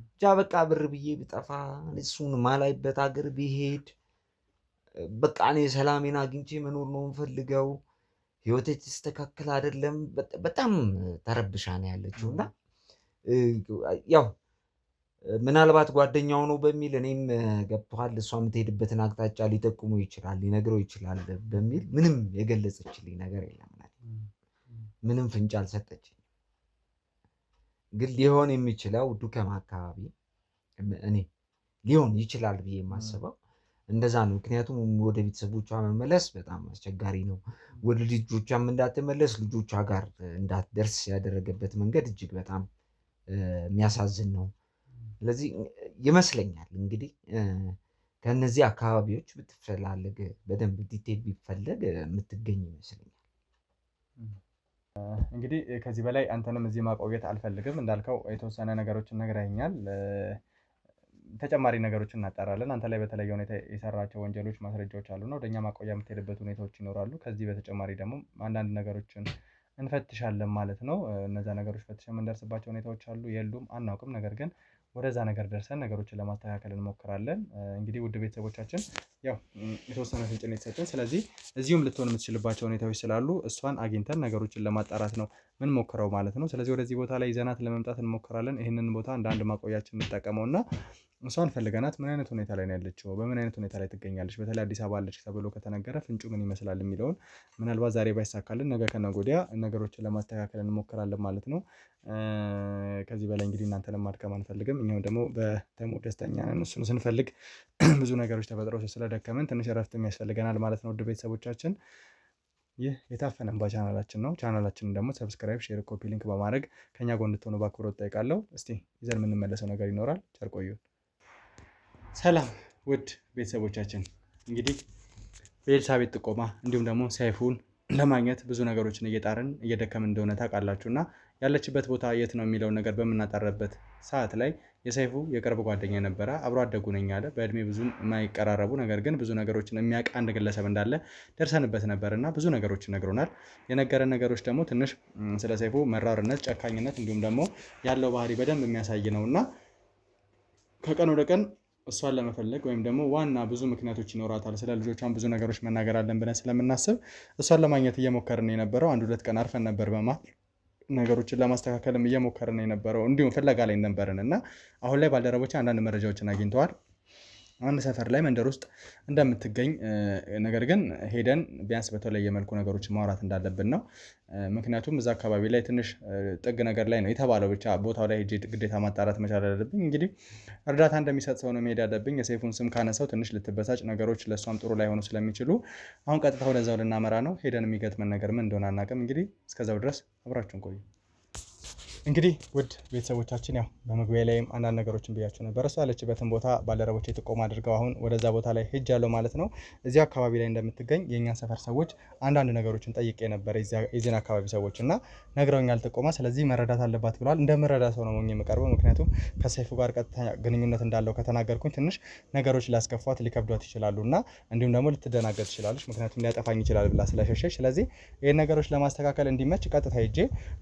ብቻ በቃ ብር ብዬ ብጠፋ እሱን ማላይበት ሀገር ቢሄድ በቃ እኔ ሰላሜን አግኝቼ መኖር ነው የምፈልገው፣ ህይወቴ ተስተካከል አይደለም። በጣም ተረብሻ ነው ያለችው እና ያው ምናልባት ጓደኛው ነው በሚል እኔም ገብቶሃል እሷ የምትሄድበትን አቅጣጫ ሊጠቁሙ ይችላል ሊነግረው ይችላል በሚል ምንም የገለጸችልኝ ነገር የለም። ምንም ፍንጭ አልሰጠችኝ። ግን ሊሆን የሚችለው ዱከም አካባቢ እኔ ሊሆን ይችላል ብዬ የማስበው እንደዛ ነው። ምክንያቱም ወደ ቤተሰቦቿ መመለስ በጣም አስቸጋሪ ነው። ወደ ልጆቿም እንዳትመለስ ልጆቿ ጋር እንዳትደርስ ያደረገበት መንገድ እጅግ በጣም የሚያሳዝን ነው። ስለዚህ ይመስለኛል እንግዲህ ከነዚህ አካባቢዎች ብትፈላለግ በደንብ ዲቴል ቢፈለግ የምትገኝ ይመስለኛል። እንግዲህ ከዚህ በላይ አንተንም እዚህ ማቆየት አልፈልግም። እንዳልከው የተወሰነ ነገሮችን ነግረኸኛል። ተጨማሪ ነገሮችን እናጣራለን። አንተ ላይ በተለየ ሁኔታ የሰራቸው ወንጀሎች ማስረጃዎች አሉና ወደኛ ማቆያ የምትሄድበት ሁኔታዎች ይኖራሉ። ከዚህ በተጨማሪ ደግሞ አንዳንድ ነገሮችን እንፈትሻለን ማለት ነው። እነዛ ነገሮች ፈትሸን የምንደርስባቸው ሁኔታዎች አሉ የሉም አናውቅም። ነገር ግን ወደዛ ነገር ደርሰን ነገሮችን ለማስተካከል እንሞክራለን። እንግዲህ ውድ ቤተሰቦቻችን ያው የተወሰነ ፍንጭ ነው የተሰጠን። ስለዚህ እዚሁም ልትሆን የምትችልባቸው ሁኔታዎች ስላሉ እሷን አግኝተን ነገሮችን ለማጣራት ነው ምን ሞክረው ማለት ነው። ስለዚህ ወደዚህ ቦታ ላይ ይዘናት ለመምጣት እንሞክራለን። ይህንን ቦታ እንደ አንድ ማቆያችን እንጠቀመውና እሷን ፈልገናት ምን አይነት ሁኔታ ላይ ነው ያለችው፣ በምን አይነት ሁኔታ ላይ ትገኛለች፣ በተለይ አዲስ አበባ አለች ተብሎ ከተነገረ ፍንጩ ምን ይመስላል የሚለውን ምናልባት ዛሬ ባይሳካልን ነገ ከነገ ወዲያ ነገሮችን ለማስተካከል እንሞክራለን ማለት ነው። ከዚህ በላይ እንግዲህ እናንተንም ማድከም አንፈልግም። እኛም ደግሞ በተሞ ደስተኛ ነን። እሱን ስንፈልግ ብዙ ነገሮች ተፈጥረው ስለደከመን ትንሽ እረፍትም ያስፈልገናል ማለት ነው። ውድ ቤተሰቦቻችን ይህ የታፈነ እንባ ቻናላችን ነው። ቻናላችንን ደግሞ ሰብስክራይብ፣ ሼር፣ ኮፒ ሊንክ በማድረግ ከኛ ጎን እንድትሆኑ በአክብሮት ጠይቃለሁ። እስቲ ይዘን የምንመለሰው ነገር ይኖራል። ቸር ቆዩን። ሰላም ውድ ቤተሰቦቻችን፣ እንግዲህ በኤልሳቤጥ ጥቆማ እንዲሁም ደግሞ ሰይፉን ለማግኘት ብዙ ነገሮችን እየጣርን እየደከምን እንደሆነ ታውቃላችሁ እና ያለችበት ቦታ የት ነው የሚለውን ነገር በምናጣረበት ሰዓት ላይ የሰይፉ የቅርብ ጓደኛ ነበረ። አብሮ አደጉ ነኝ አለ። በእድሜ ብዙ የማይቀራረቡ ነገር ግን ብዙ ነገሮችን የሚያውቅ አንድ ግለሰብ እንዳለ ደርሰንበት ነበር እና ብዙ ነገሮችን ነግሮናል። የነገረን ነገሮች ደግሞ ትንሽ ስለ ሰይፉ መራርነት፣ ጨካኝነት እንዲሁም ደግሞ ያለው ባህሪ በደንብ የሚያሳይ ነው እና ከቀን ወደ ቀን እሷን ለመፈለግ ወይም ደግሞ ዋና ብዙ ምክንያቶች ይኖራታል፣ ስለ ልጆቿን ብዙ ነገሮች መናገር አለን ብለን ስለምናስብ እሷን ለማግኘት እየሞከርን የነበረው 1-2 ቀን አርፈን ነበር። ነገሮችን ለማስተካከልም እየሞከርን የነበረው እንዲሁም ፍለጋ ላይ ነበርን እና አሁን ላይ ባልደረቦች አንዳንድ መረጃዎችን አግኝተዋል። አንድ ሰፈር ላይ መንደር ውስጥ እንደምትገኝ ነገር ግን ሄደን ቢያንስ በተለየ መልኩ ነገሮችን ማውራት እንዳለብን ነው። ምክንያቱም እዛ አካባቢ ላይ ትንሽ ጥግ ነገር ላይ ነው የተባለው። ብቻ ቦታው ላይ ሄጄ ግዴታ ማጣራት መቻል አለብኝ። እንግዲህ እርዳታ እንደሚሰጥ ሰው ነው መሄድ ያለብኝ። የሰይፉን ስም ካነሳው ትንሽ ልትበሳጭ፣ ነገሮች ለእሷም ጥሩ ላይሆኑ ስለሚችሉ አሁን ቀጥታ ወደዛው ልናመራ ነው። ሄደን የሚገጥመን ነገር ምን እንደሆነ አናውቅም። እንግዲህ እስከዛው ድረስ አብራችሁን ቆዩ። እንግዲህ ውድ ቤተሰቦቻችን ያው በመግቢያ ላይም አንዳንድ ነገሮችን ብያችሁ ነበር። እሷ ያለችበትን ቦታ ባልደረቦቼ ጥቆማ አድርገው አሁን ወደዛ ቦታ ላይ ሄጃለሁ ማለት ነው። እዚህ አካባቢ ላይ እንደምትገኝ የእኛን ሰፈር ሰዎች አንዳንድ ነገሮችን ጠይቄ ነበር፣ የዚህን አካባቢ ሰዎች እና ነግረውኛል ጥቆማ። ስለዚህ መረዳት አለባት ብለዋል። እንደምረዳ ሰው ነው የምቀርበው። ምክንያቱም ከሰይፉ ጋር ቀጥታ ግንኙነት እንዳለው ከተናገርኩኝ ትንሽ ነገሮች ሊያስከፏት ሊከብዷት ይችላሉ እና እንዲሁም ደግሞ ልትደናገጥ ትችላለች። ምክንያቱም ሊያጠፋኝ ይችላል ብላ ስለሸሸች፣ ስለዚህ ይህን ነገሮች ለማስተካከል እንዲመች ቀጥታ ሄጄ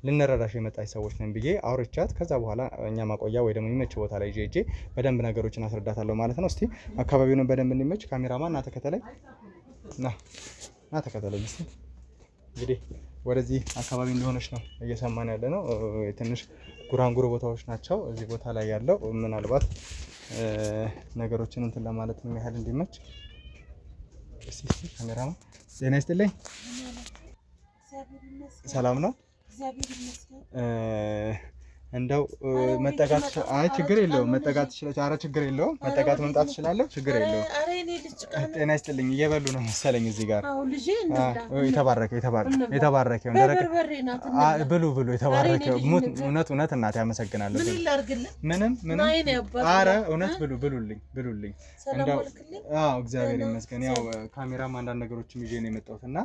ልንረዳሽ የመጣች ሰዎች ነን ብዬ አውርቻት ከዛ በኋላ እኛ ማቆያ ወይ ደግሞ የሚመች ቦታ ላይ ሄጄ በደንብ ነገሮችን አስረዳታለሁ ማለት ነው። እስቲ አካባቢውን በደንብ እንዲመች ካሜራማን ና ተከተለኝ፣ ና ተከተለኝ። እስቲ እንግዲህ ወደዚህ አካባቢ እንደሆነች ነው እየሰማን ያለ ነው። ትንሽ ጉራንጉር ቦታዎች ናቸው እዚህ ቦታ ላይ ያለው። ምናልባት ነገሮችን እንትን ለማለት ምን ያህል እንዲመች እስቲ ካሜራማን ዜና ይስጥልኝ። ሰላም ነው? እንደው መጠጋት ችግር የለውም። መጠጋት ትችላለች። ኧረ ችግር የለውም። መጠጋት መምጣት ትችላለሁ። ችግር የለውም። ጤና ይስጥልኝ። እየበሉ ነው መሰለኝ እዚህ ጋር። የተባረከ ብሉ። የተባረከ እውነት እናቴ አመሰግናለሁ። ምንም ኧረ እውነት ብሉልኝ። እንደው እግዚአብሔር ይመስገን። ያው ካሜራም አንዳንድ ነገሮችም ይዤ ነው የመጣሁት እና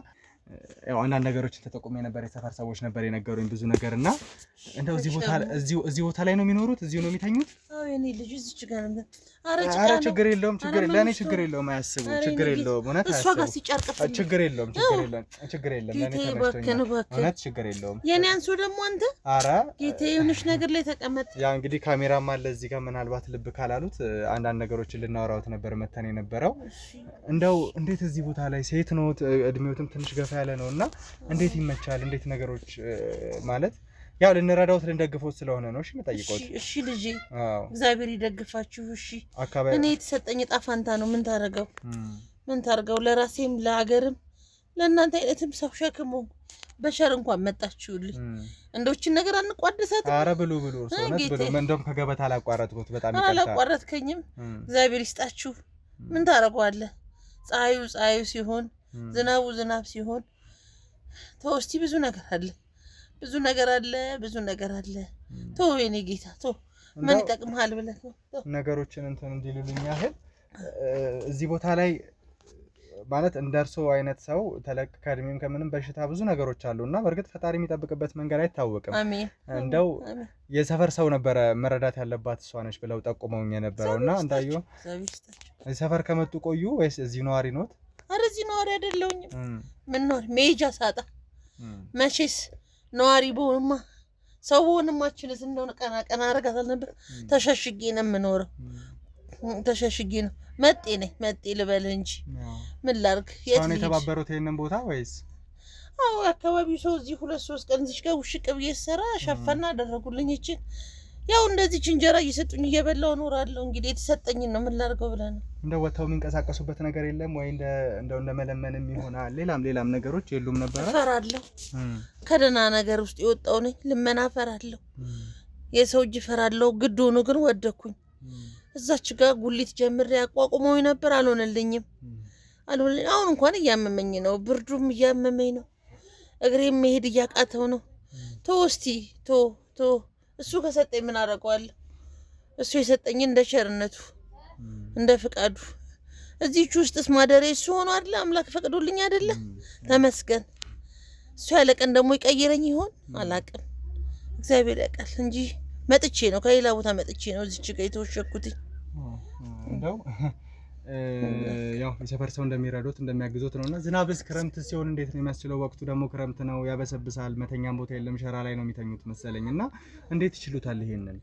ያው አንዳንድ ነገሮችን ተጠቁሜ ነበር። የሰፈር ሰዎች ነበር የነገሩኝ ብዙ ነገር እና እንደው እዚህ ቦታ ላይ ነው የሚኖሩት? እዚሁ ነው የሚተኙት? አዎ የኔ ልጅ እዚች ጋር ነው። ኧረ ችግር የለውም። ለእኔ ችግር የለውም። አያስቡ። ችግር የለውም። እውነት አያስቡ። ችግር የለውም። ለእኔ ተመችቶኛል። እውነት ችግር የለውም። የኔ አንሱ ደግሞ አንተ ኧረ ጌቴ የሆነች ነገር ላይ ተቀመጥ። ያ እንግዲህ ካሜራም አለ እዚህ ጋር። ምናልባት ልብ ካላሉት አንዳንድ ነገሮችን ልናወራውት ነበር መተን የነበረው። እንደው እንዴት እዚህ ቦታ ላይ ሴት ነው፣ እድሜውትም ትንሽ ገፋ ያለ ነው እና እንዴት ይመቻል? እንዴት ነገሮች ማለት ያው ልንረዳውት ልንደግፈውት ስለሆነ ነው። እሺ መጠይቆት። እሺ ልጄ እግዚአብሔር ይደግፋችሁ። እሺ እኔ የተሰጠኝ ዕጣ ፈንታ ነው። ምን ታርገው ለራሴም ለሀገርም ለእናንተ አይነትም ሰው ሸክሙ በሸር እንኳን መጣችሁልኝ። እንደውችን ነገር አንቋደሳት። ኧረ ብሉ እርሶነት ብሉ። እንደውም ከገበታ አላቋረጥኩት። በጣም ይቀርታ። አላቋረጥከኝም። እግዚአብሔር ይስጣችሁ። ምን ታረጋዋለህ? ፀሐዩ ሲሆን ዝናብ ሲሆን ተወስቲ ብዙ ነገር አለ። ተው የኔ ጌታ ተው። ምን ይጠቅምሃል ብለህ ነው ነገሮችን እንትን እንዲሉልኝ ያህል እዚህ ቦታ ላይ ማለት እንደርሶ አይነት ሰው ተለቅ ከእድሜም ከምንም በሽታ ብዙ ነገሮች አሉና በእርግጥ ፈጣሪ የሚጠብቅበት መንገድ አይታወቅም። እንደው የሰፈር ሰው ነበረ መረዳት ያለባት እሷ ነች ብለው ጠቁመውኝ የነበረውና እንዳዩ ሰፈር ከመጡ ቆዩ ወይስ እዚህ ነዋሪ ኖት? ኧረ እዚህ ነዋሪ አይደለሁኝም። ምን ነዋሪ መሄጃ ሳጣ መቼስ ነዋሪ በሆንማ ሰው በሆንማችንስ እንደሆነ ቀና አረጋታል ነበር። ተሸሽጌ ነው የምኖረው። ተሸሽጌ ነው መጤ ልበልህ እንጂ ምን ላድርግ። የት ነው የተባበሩት? ይሄንን ቦታ ወይስ አዎ የአካባቢው ሰው እዚህ 2-3 ቀን እዚህ ጋር ውሽቅ ብዬ ስሰራ ሸፈና አደረጉልኝ። እቺን ያው እንደዚህ እንጀራ እየሰጡኝ እየበላሁ እኖራለሁ። እንግዲህ የተሰጠኝን ነው ምን ላድርገው ብለህ ነው። እንደ ወጣው የሚንቀሳቀሱበት ነገር የለም ወይ? እንደ መለመንም ይሆናል ሌላም ነገሮች የሉም ነበር። እፈራለሁ። ከደህና ነገር ውስጥ የወጣው ነኝ። ልመና እፈራለሁ። የሰው እጅ እፈራለሁ። ግድ ሆኖ ግን ወደኩኝ። እዛች ጋር ጉሊት ጀምሬ ያቋቁመው ነበር። አልሆነልኝም። አሁን እንኳን እያመመኝ ነው። ብርዱም እያመመኝ ነው። እግሬም መሄድ እያቃተው ነው። እስቲ ቶ እሱ ከሰጠኝ ምን አደርገዋለሁ? እሱ የሰጠኝ እንደ ቸርነቱ እንደ ፍቃዱ እዚህች ውስጥስ ማደሬ እሱ ሆኖ አይደለ? አምላክ ፈቅዶልኝ አይደለ? ተመስገን። እሱ ያለቀን ደግሞ ይቀይረኝ ይሆን አላቅም። እግዚአብሔር ያውቃል እንጂ መጥቼ ነው ከሌላ ቦታ መጥቼ ነው እዚች ጋር የተወሸኩትኝ። እንደው ያው የሰፈር ሰው እንደሚረዱት እንደሚያግዙት ነውና ዝናብስ ክረምት ሲሆን እንዴት ነው የሚያስችለው? ወቅቱ ደግሞ ክረምት ነው፣ ያበሰብሳል። መተኛም ቦታ የለም፣ ሸራ ላይ ነው የሚተኙት መሰለኝና እንዴት ይችሉታል ይሄንን?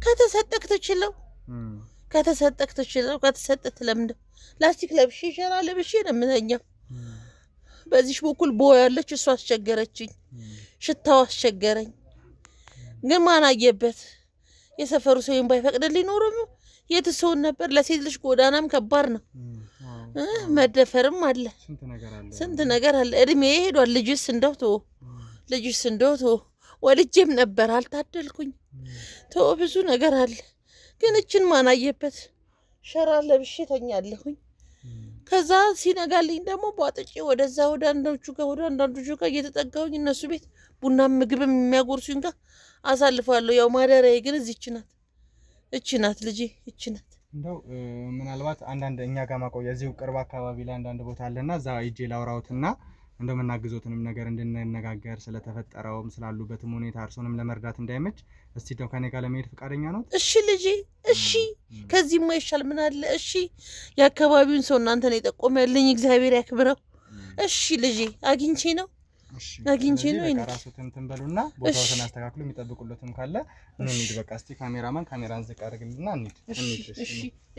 ከተሰጠክ ትችለው ከተሰጠ ትለምደው። ላስቲክ ለብሼ ሸራ ለብሼ ነው የምተኛው። በዚህ በኩል ቦይ ያለች እሷ አስቸገረችኝ፣ ሽታው አስቸገረኝ። ግን ማን አየበት? የሰፈሩ ሰው ባይፈቅድልኝ ኖሮ የት ሰውን ነበር። ለሴት ልጅ ጎዳናም ከባድ ነው። መደፈርም አለ፣ ስንት ነገር አለ። እድሜ ሄዷል። ልጅስ እንደው ወልጄም ነበር አልታደልኩኝ። ብዙ ነገር አለ። ግን እችን ማን አየበት? ሸራ ለብሼ ተኛለሁኝ። ከዛ ሲነጋልኝ ደግሞ ቧጥጬ ወደዛ ወደ አንዳንዶቹ ጋር እየተጠጋሁኝ እነሱ ቤት ቡናም ምግብም የሚያጎርሱኝ ጋር አሳልፋለሁ። ያው ማደሪያዬ ግን እቺ ናት ልጄ፣ እቺ ናት። እንደው ምናልባት አንዳንድ እኛ ጋር ማቆያ እዚሁ ቅርብ አካባቢ ላይ አንዳንድ ቦታ አለና እዛ ሂጄ ላውራውትና እንደው መናግዞትንም ነገር እንድንነጋገር ስለተፈጠረውም ስላሉበትም ሁኔታ እርሶንም ለመርዳት እንዳይመች እስቲ እንደው ከኔ ጋር ለመሄድ ፈቃደኛ ነው? እሺ ልጄ፣ እሺ። ከዚህማ ይሻል ምን አለ? እሺ። የአካባቢውን ሰው እናንተን የጠቆመልኝ እግዚአብሔር ያክብረው። እሺ ልጄ፣ አግኝቼ ነው ራሱትን እንትን በሉና ቦታውን አስተካክሉ። የሚጠብቁለትም ካለ እንሂድ። በቃ እስቲ ካሜራን ዝቅ አድርግልና እንሂድ። እሺ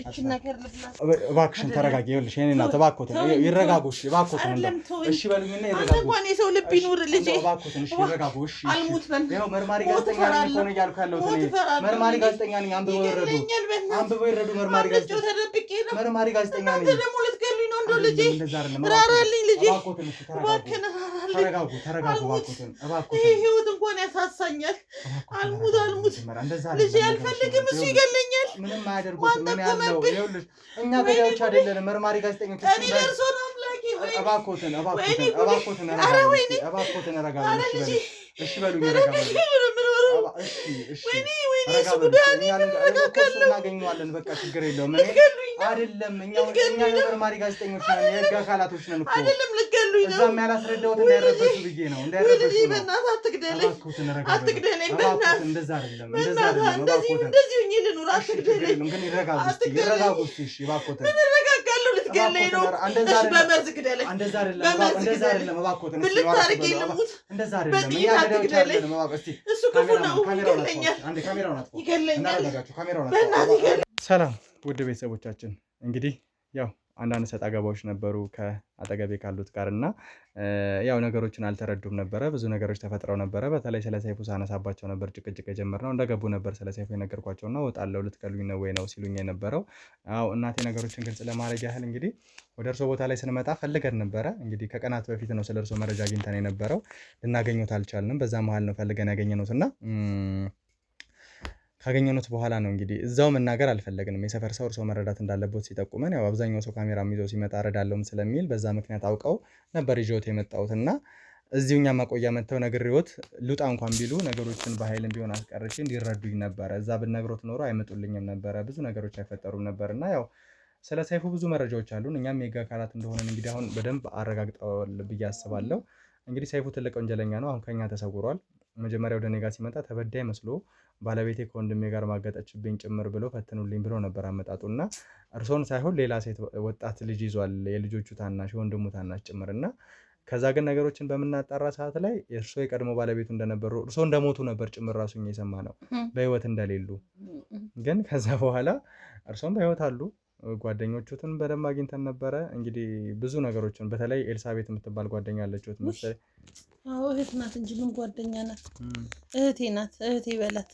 እቺ ነገር ልብላ። እባክሽን ተረጋጊ። ይኸውልሽ የኔ እናት እባክዎትን ይረጋጉ። እሺ እባክዎትን እሺ በሉኝና ይረጋጉ። እንኳን የሰው ልብ ይኑር ልጄ። እባክዎትን እሺ ይረጋጉ። እሺ አልሙት በል። ይኸው መርማሪ ጋዜጠኛ ነኝ እኮ ነው እያልኩ ያለሁት እኔ። መርማሪ ጋዜጠኛ ነኝ። አንብበው ይረዱ። መርማሪ ጋዜጠኛ ነኝ። ደግሞ ልትገሉኝ ነው እንደው ልጄ። ራራልኝ ልጄ። እባክዎትን እሺ ተረጋጉ። ተረጋጉ እባክዎትን። ይሄ ህይወት እንኳን ያሳሳኛል። አልሙት ልጄ። አልፈልግም። እሱ ይገለኛል። ምንም አያደርጉትም። ምን ያለው ይኸውልሽ፣ እኛ ገዳዮች አይደለንም፣ መርማሪ ጋዜጠኞች። እኔ ደርሶ ነው አምላኬ። እባክዎትን ረጋጉ። እሺ በሉኝ። እናገኘዋለን። በቃ ችግር የለውም። አይደለም እኛ የመርማሪ ጋዜጠኞች ነን፣ የህግ አካላቶች ነን እኮ። እዛም ያላስረዳሁት እንዳይረበሹ ብዬ ነው። እንደዛ አይደለም። ግን ይረጋጉ እስኪ። እሺ እባክዎትን ልትገለኝ ነው? በመርዝ ግደለኝ። እንደዛ አይደለም እባክዎትን። እንደዛ አይደለም። እኛ ገዳዮች አይደለም። እሱ ክፉ ነው፣ ይገለኛል። ሰላም ውድ ቤተሰቦቻችን፣ እንግዲህ ያው አንዳንድ ሰጣ ገባዎች ነበሩ ከአጠገቤ ካሉት ጋር እና ያው ነገሮችን አልተረዱም ነበረ። ብዙ ነገሮች ተፈጥረው ነበረ። በተለይ ስለ ሰይፉ ሳነሳባቸው ነበር ጭቅጭቅ የጀመርነው። እንደገቡ ነበር ስለ ሰይፉ የነገርኳቸውና እወጣለሁ ልትገሉኝ ነው ወይ ነው ሲሉኝ የነበረው። አዎ እናቴ ነገሮችን ግልጽ ለማድረግ ያህል እንግዲህ ወደ እርሶ ቦታ ላይ ስንመጣ ፈልገን ነበረ። እንግዲህ ከቀናት በፊት ነው ስለ እርሶ መረጃ አግኝተን የነበረው። ልናገኘት አልቻልንም። በዛ መሀል ነው ፈልገን ያገኘነውት እና ካገኘኑት በኋላ ነው እንግዲህ እዛው መናገር አልፈለግንም። የሰፈር ሰው እርሶ መረዳት እንዳለበት ሲጠቁመን ያው አብዛኛው ሰው ካሜራም ይዞ ሲመጣ እረዳለሁም ስለሚል በዛ ምክንያት አውቀው ነበር ይዞት የመጣሁትና እዚሁ እኛ ማቆያ መጥተው ነግሬዎት ልውጣ እንኳን ቢሉ ነገሮችን በኃይልም ቢሆን አስቀርቼ እንዲረዱኝ ነበረ። እዛ ብነግሮት ኖሮ አይመጡልኝም ነበረ፣ ብዙ ነገሮች አይፈጠሩም ነበርና ያው ስለ ሰይፉ ብዙ መረጃዎች አሉን። እኛም የህግ አካላት እንደሆነን እንግዲህ አሁን በደንብ አረጋግጠዋል ብዬ አስባለሁ። እንግዲህ ሰይፉ ትልቅ ወንጀለኛ ነው። አሁን ከኛ ተሰውሯል። መጀመሪያ ወደ እኔ ጋር ሲመጣ ተበዳይ መስሎ ባለቤቴ ከወንድሜ ጋር ማገጠችብኝ ጭምር ብሎ ፈትኑልኝ ብሎ ነበር አመጣጡና እርሶን ሳይሆን ሌላ ሴት ወጣት ልጅ ይዟል፣ የልጆቹ ታናሽ የወንድሙ ታናሽ ጭምርና ከዛ ግን ነገሮችን በምናጣራ ሰዓት ላይ እርሶ የቀድሞ ባለቤቱ እንደነበሩ እርሶ እንደሞቱ ነበር ጭምር ራሱኝ የሰማ ነው፣ በህይወት እንደሌሉ። ግን ከዛ በኋላ እርሶም በህይወት አሉ፣ ጓደኞቹትን በደንብ አግኝተን ነበረ። እንግዲህ ብዙ ነገሮችን በተለይ ኤልሳቤት የምትባል ጓደኛ አለችሁት መሰለኝ። አዎ እህት ናት እንጂ ምን ጓደኛ ናት? እህቴ ናት። እህቴ በላት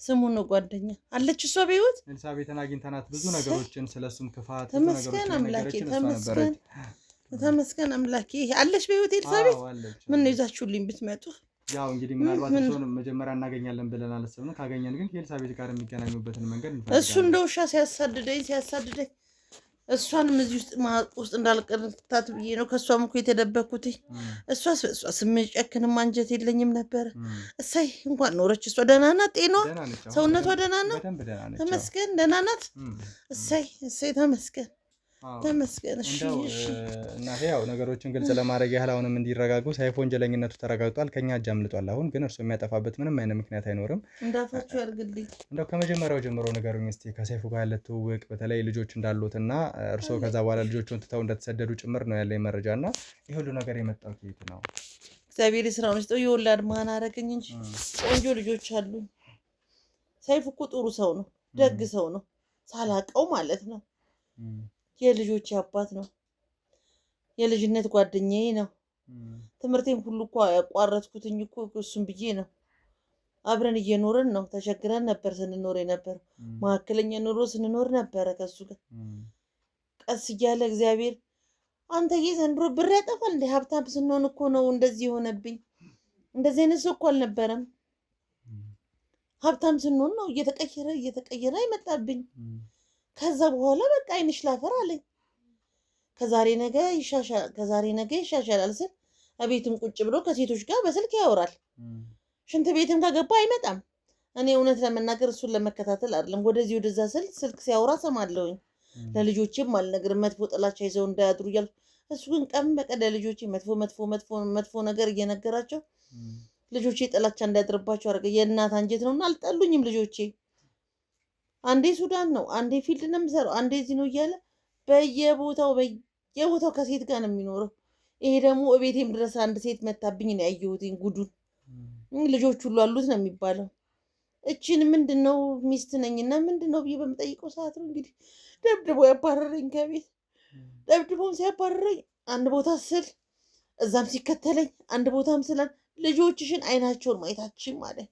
ስሙ ነው ጓደኛ አለች እሷ በህይወት። ኤልሳቤትን አግኝተናት ብዙ ነገሮችን ስለሱም ክፋት ተመስገን አምላኬ ተመስገን አምላኬ። አለች በህይወት ኤልሳቤት። ምን ነው ይዛችሁልኝ ብትመጡ? ያው እንግዲህ ምናልባት እሱን መጀመሪያ እናገኛለን ብለን አላሰብንም። ካገኘን ግን ከኤልሳቤት ጋር የሚገናኙበትን መንገድ እንፈልጋለን። እሱ እንደ ውሻ ሲያሳድደኝ እሷንም እዚህ ውስጥ እንዳልቀርታት ብዬ ነው ከእሷም እኮ የተደበኩት። እሷ ስምጨክንም አንጀት የለኝም ነበረ። እሳይ እንኳን ኖረች። እሷ ደህና ናት። ጤናዋ ሰውነቷ ደህና ነው። ተመስገን ደህና ናት። እሳይ ተመስገን ተመስገን። እሺ እናቴ ያው ነገሮችን ግልጽ ለማድረግ ያህል አሁንም እንዲረጋጉ ሰይፉ ወንጀለኝነቱ ተረጋግጧል። ከኛ እጅ አምልጧል። አሁን ግን እርሱ የሚያጠፋበት ምንም አይነት ምክንያት አይኖርም። እንዳፋችሁ ያርግልኝ። እንደው ከመጀመሪያው ጀምሮ ንገሩኝ እስቲ ከሰይፉ ጋር ያለ ትውውቅ፣ በተለይ ልጆች እንዳሉትና እርሶ ከዛ በኋላ ልጆቹን ትተው እንደተሰደዱ ጭምር ነው ያለኝ መረጃ እና ይህ ሁሉ ነገር የመጣው ከየት ነው? እግዚአብሔር ስራውን ይስጠው። የወላድ ማን አረገኝ እንጂ ቆንጆ ልጆች አሉ። ሰይፉ እኮ ጥሩ ሰው ነው፣ ደግ ሰው ነው። ሳላቀው ማለት ነው። የልጆች አባት ነው። የልጅነት ጓደኛዬ ነው። ትምህርቴን ሁሉ እኮ ያቋረጥኩትኝ እኮ እሱን ብዬ ነው። አብረን እየኖርን ነው። ተቸግረን ነበር ስንኖር የነበር መካከለኛ ኑሮ ስንኖር ነበረ ከሱ ጋር። ቀስ እያለ እግዚአብሔር አንተ ዘንድሮ ብር ያጠፋል እንደ ሀብታም ስንሆን እኮ ነው እንደዚህ የሆነብኝ። እንደዚህ አይነት ሰው እኮ አልነበረም። ሀብታም ስንሆን ነው እየተቀየረ አይመጣብኝ። ከዛ በኋላ በቃ አይንሽ ላፈር አለኝ። ከዛሬ ነገ ይሻሻላል ስል ቤትም ቁጭ ብሎ ከሴቶች ጋር በስልክ ያወራል። ሽንት ቤትም ከገባ አይመጣም። እኔ እውነት ለመናገር እሱን ለመከታተል አይደለም ወደዚህ ወደዛ ስል ስልክ ሲያወራ ሰማለሁኝ። ለልጆቼም አልነግርም መጥፎ ጥላቻ ይዘው እንዳያድሩ እያልኩ፣ እሱ ግን ቀን በቀን ለልጆቼ መጥፎ ነገር እየነገራቸው ልጆቼ ጥላቻ እንዳያድርባቸው አደረገ። የእናት አንጀት ነውና አልጠሉኝም ልጆቼ። አንዴ ሱዳን ነው፣ አንዴ ፊልድ ነው የምሰራው፣ አንዴ እዚህ ነው እያለ በየቦታው ከሴት ጋር ነው የሚኖረው። ይሄ ደግሞ እቤቴም ድረስ አንድ ሴት መታብኝ ነው ያየሁት ጉዱን። ልጆች ሁሉ አሉት ነው የሚባለው። እችን ምንድነው ሚስት ነኝና ምንድነው ብዬ በምጠይቀው ሰዓት ነው እንግዲህ ደብድቦ ያባረረኝ ከቤት። ደብድቦም ሲያባረረኝ አንድ ቦታ ስል እዛም ሲከተለኝ አንድ ቦታም ስለን ልጆችሽን አይናቸውን ማየታችን ማለት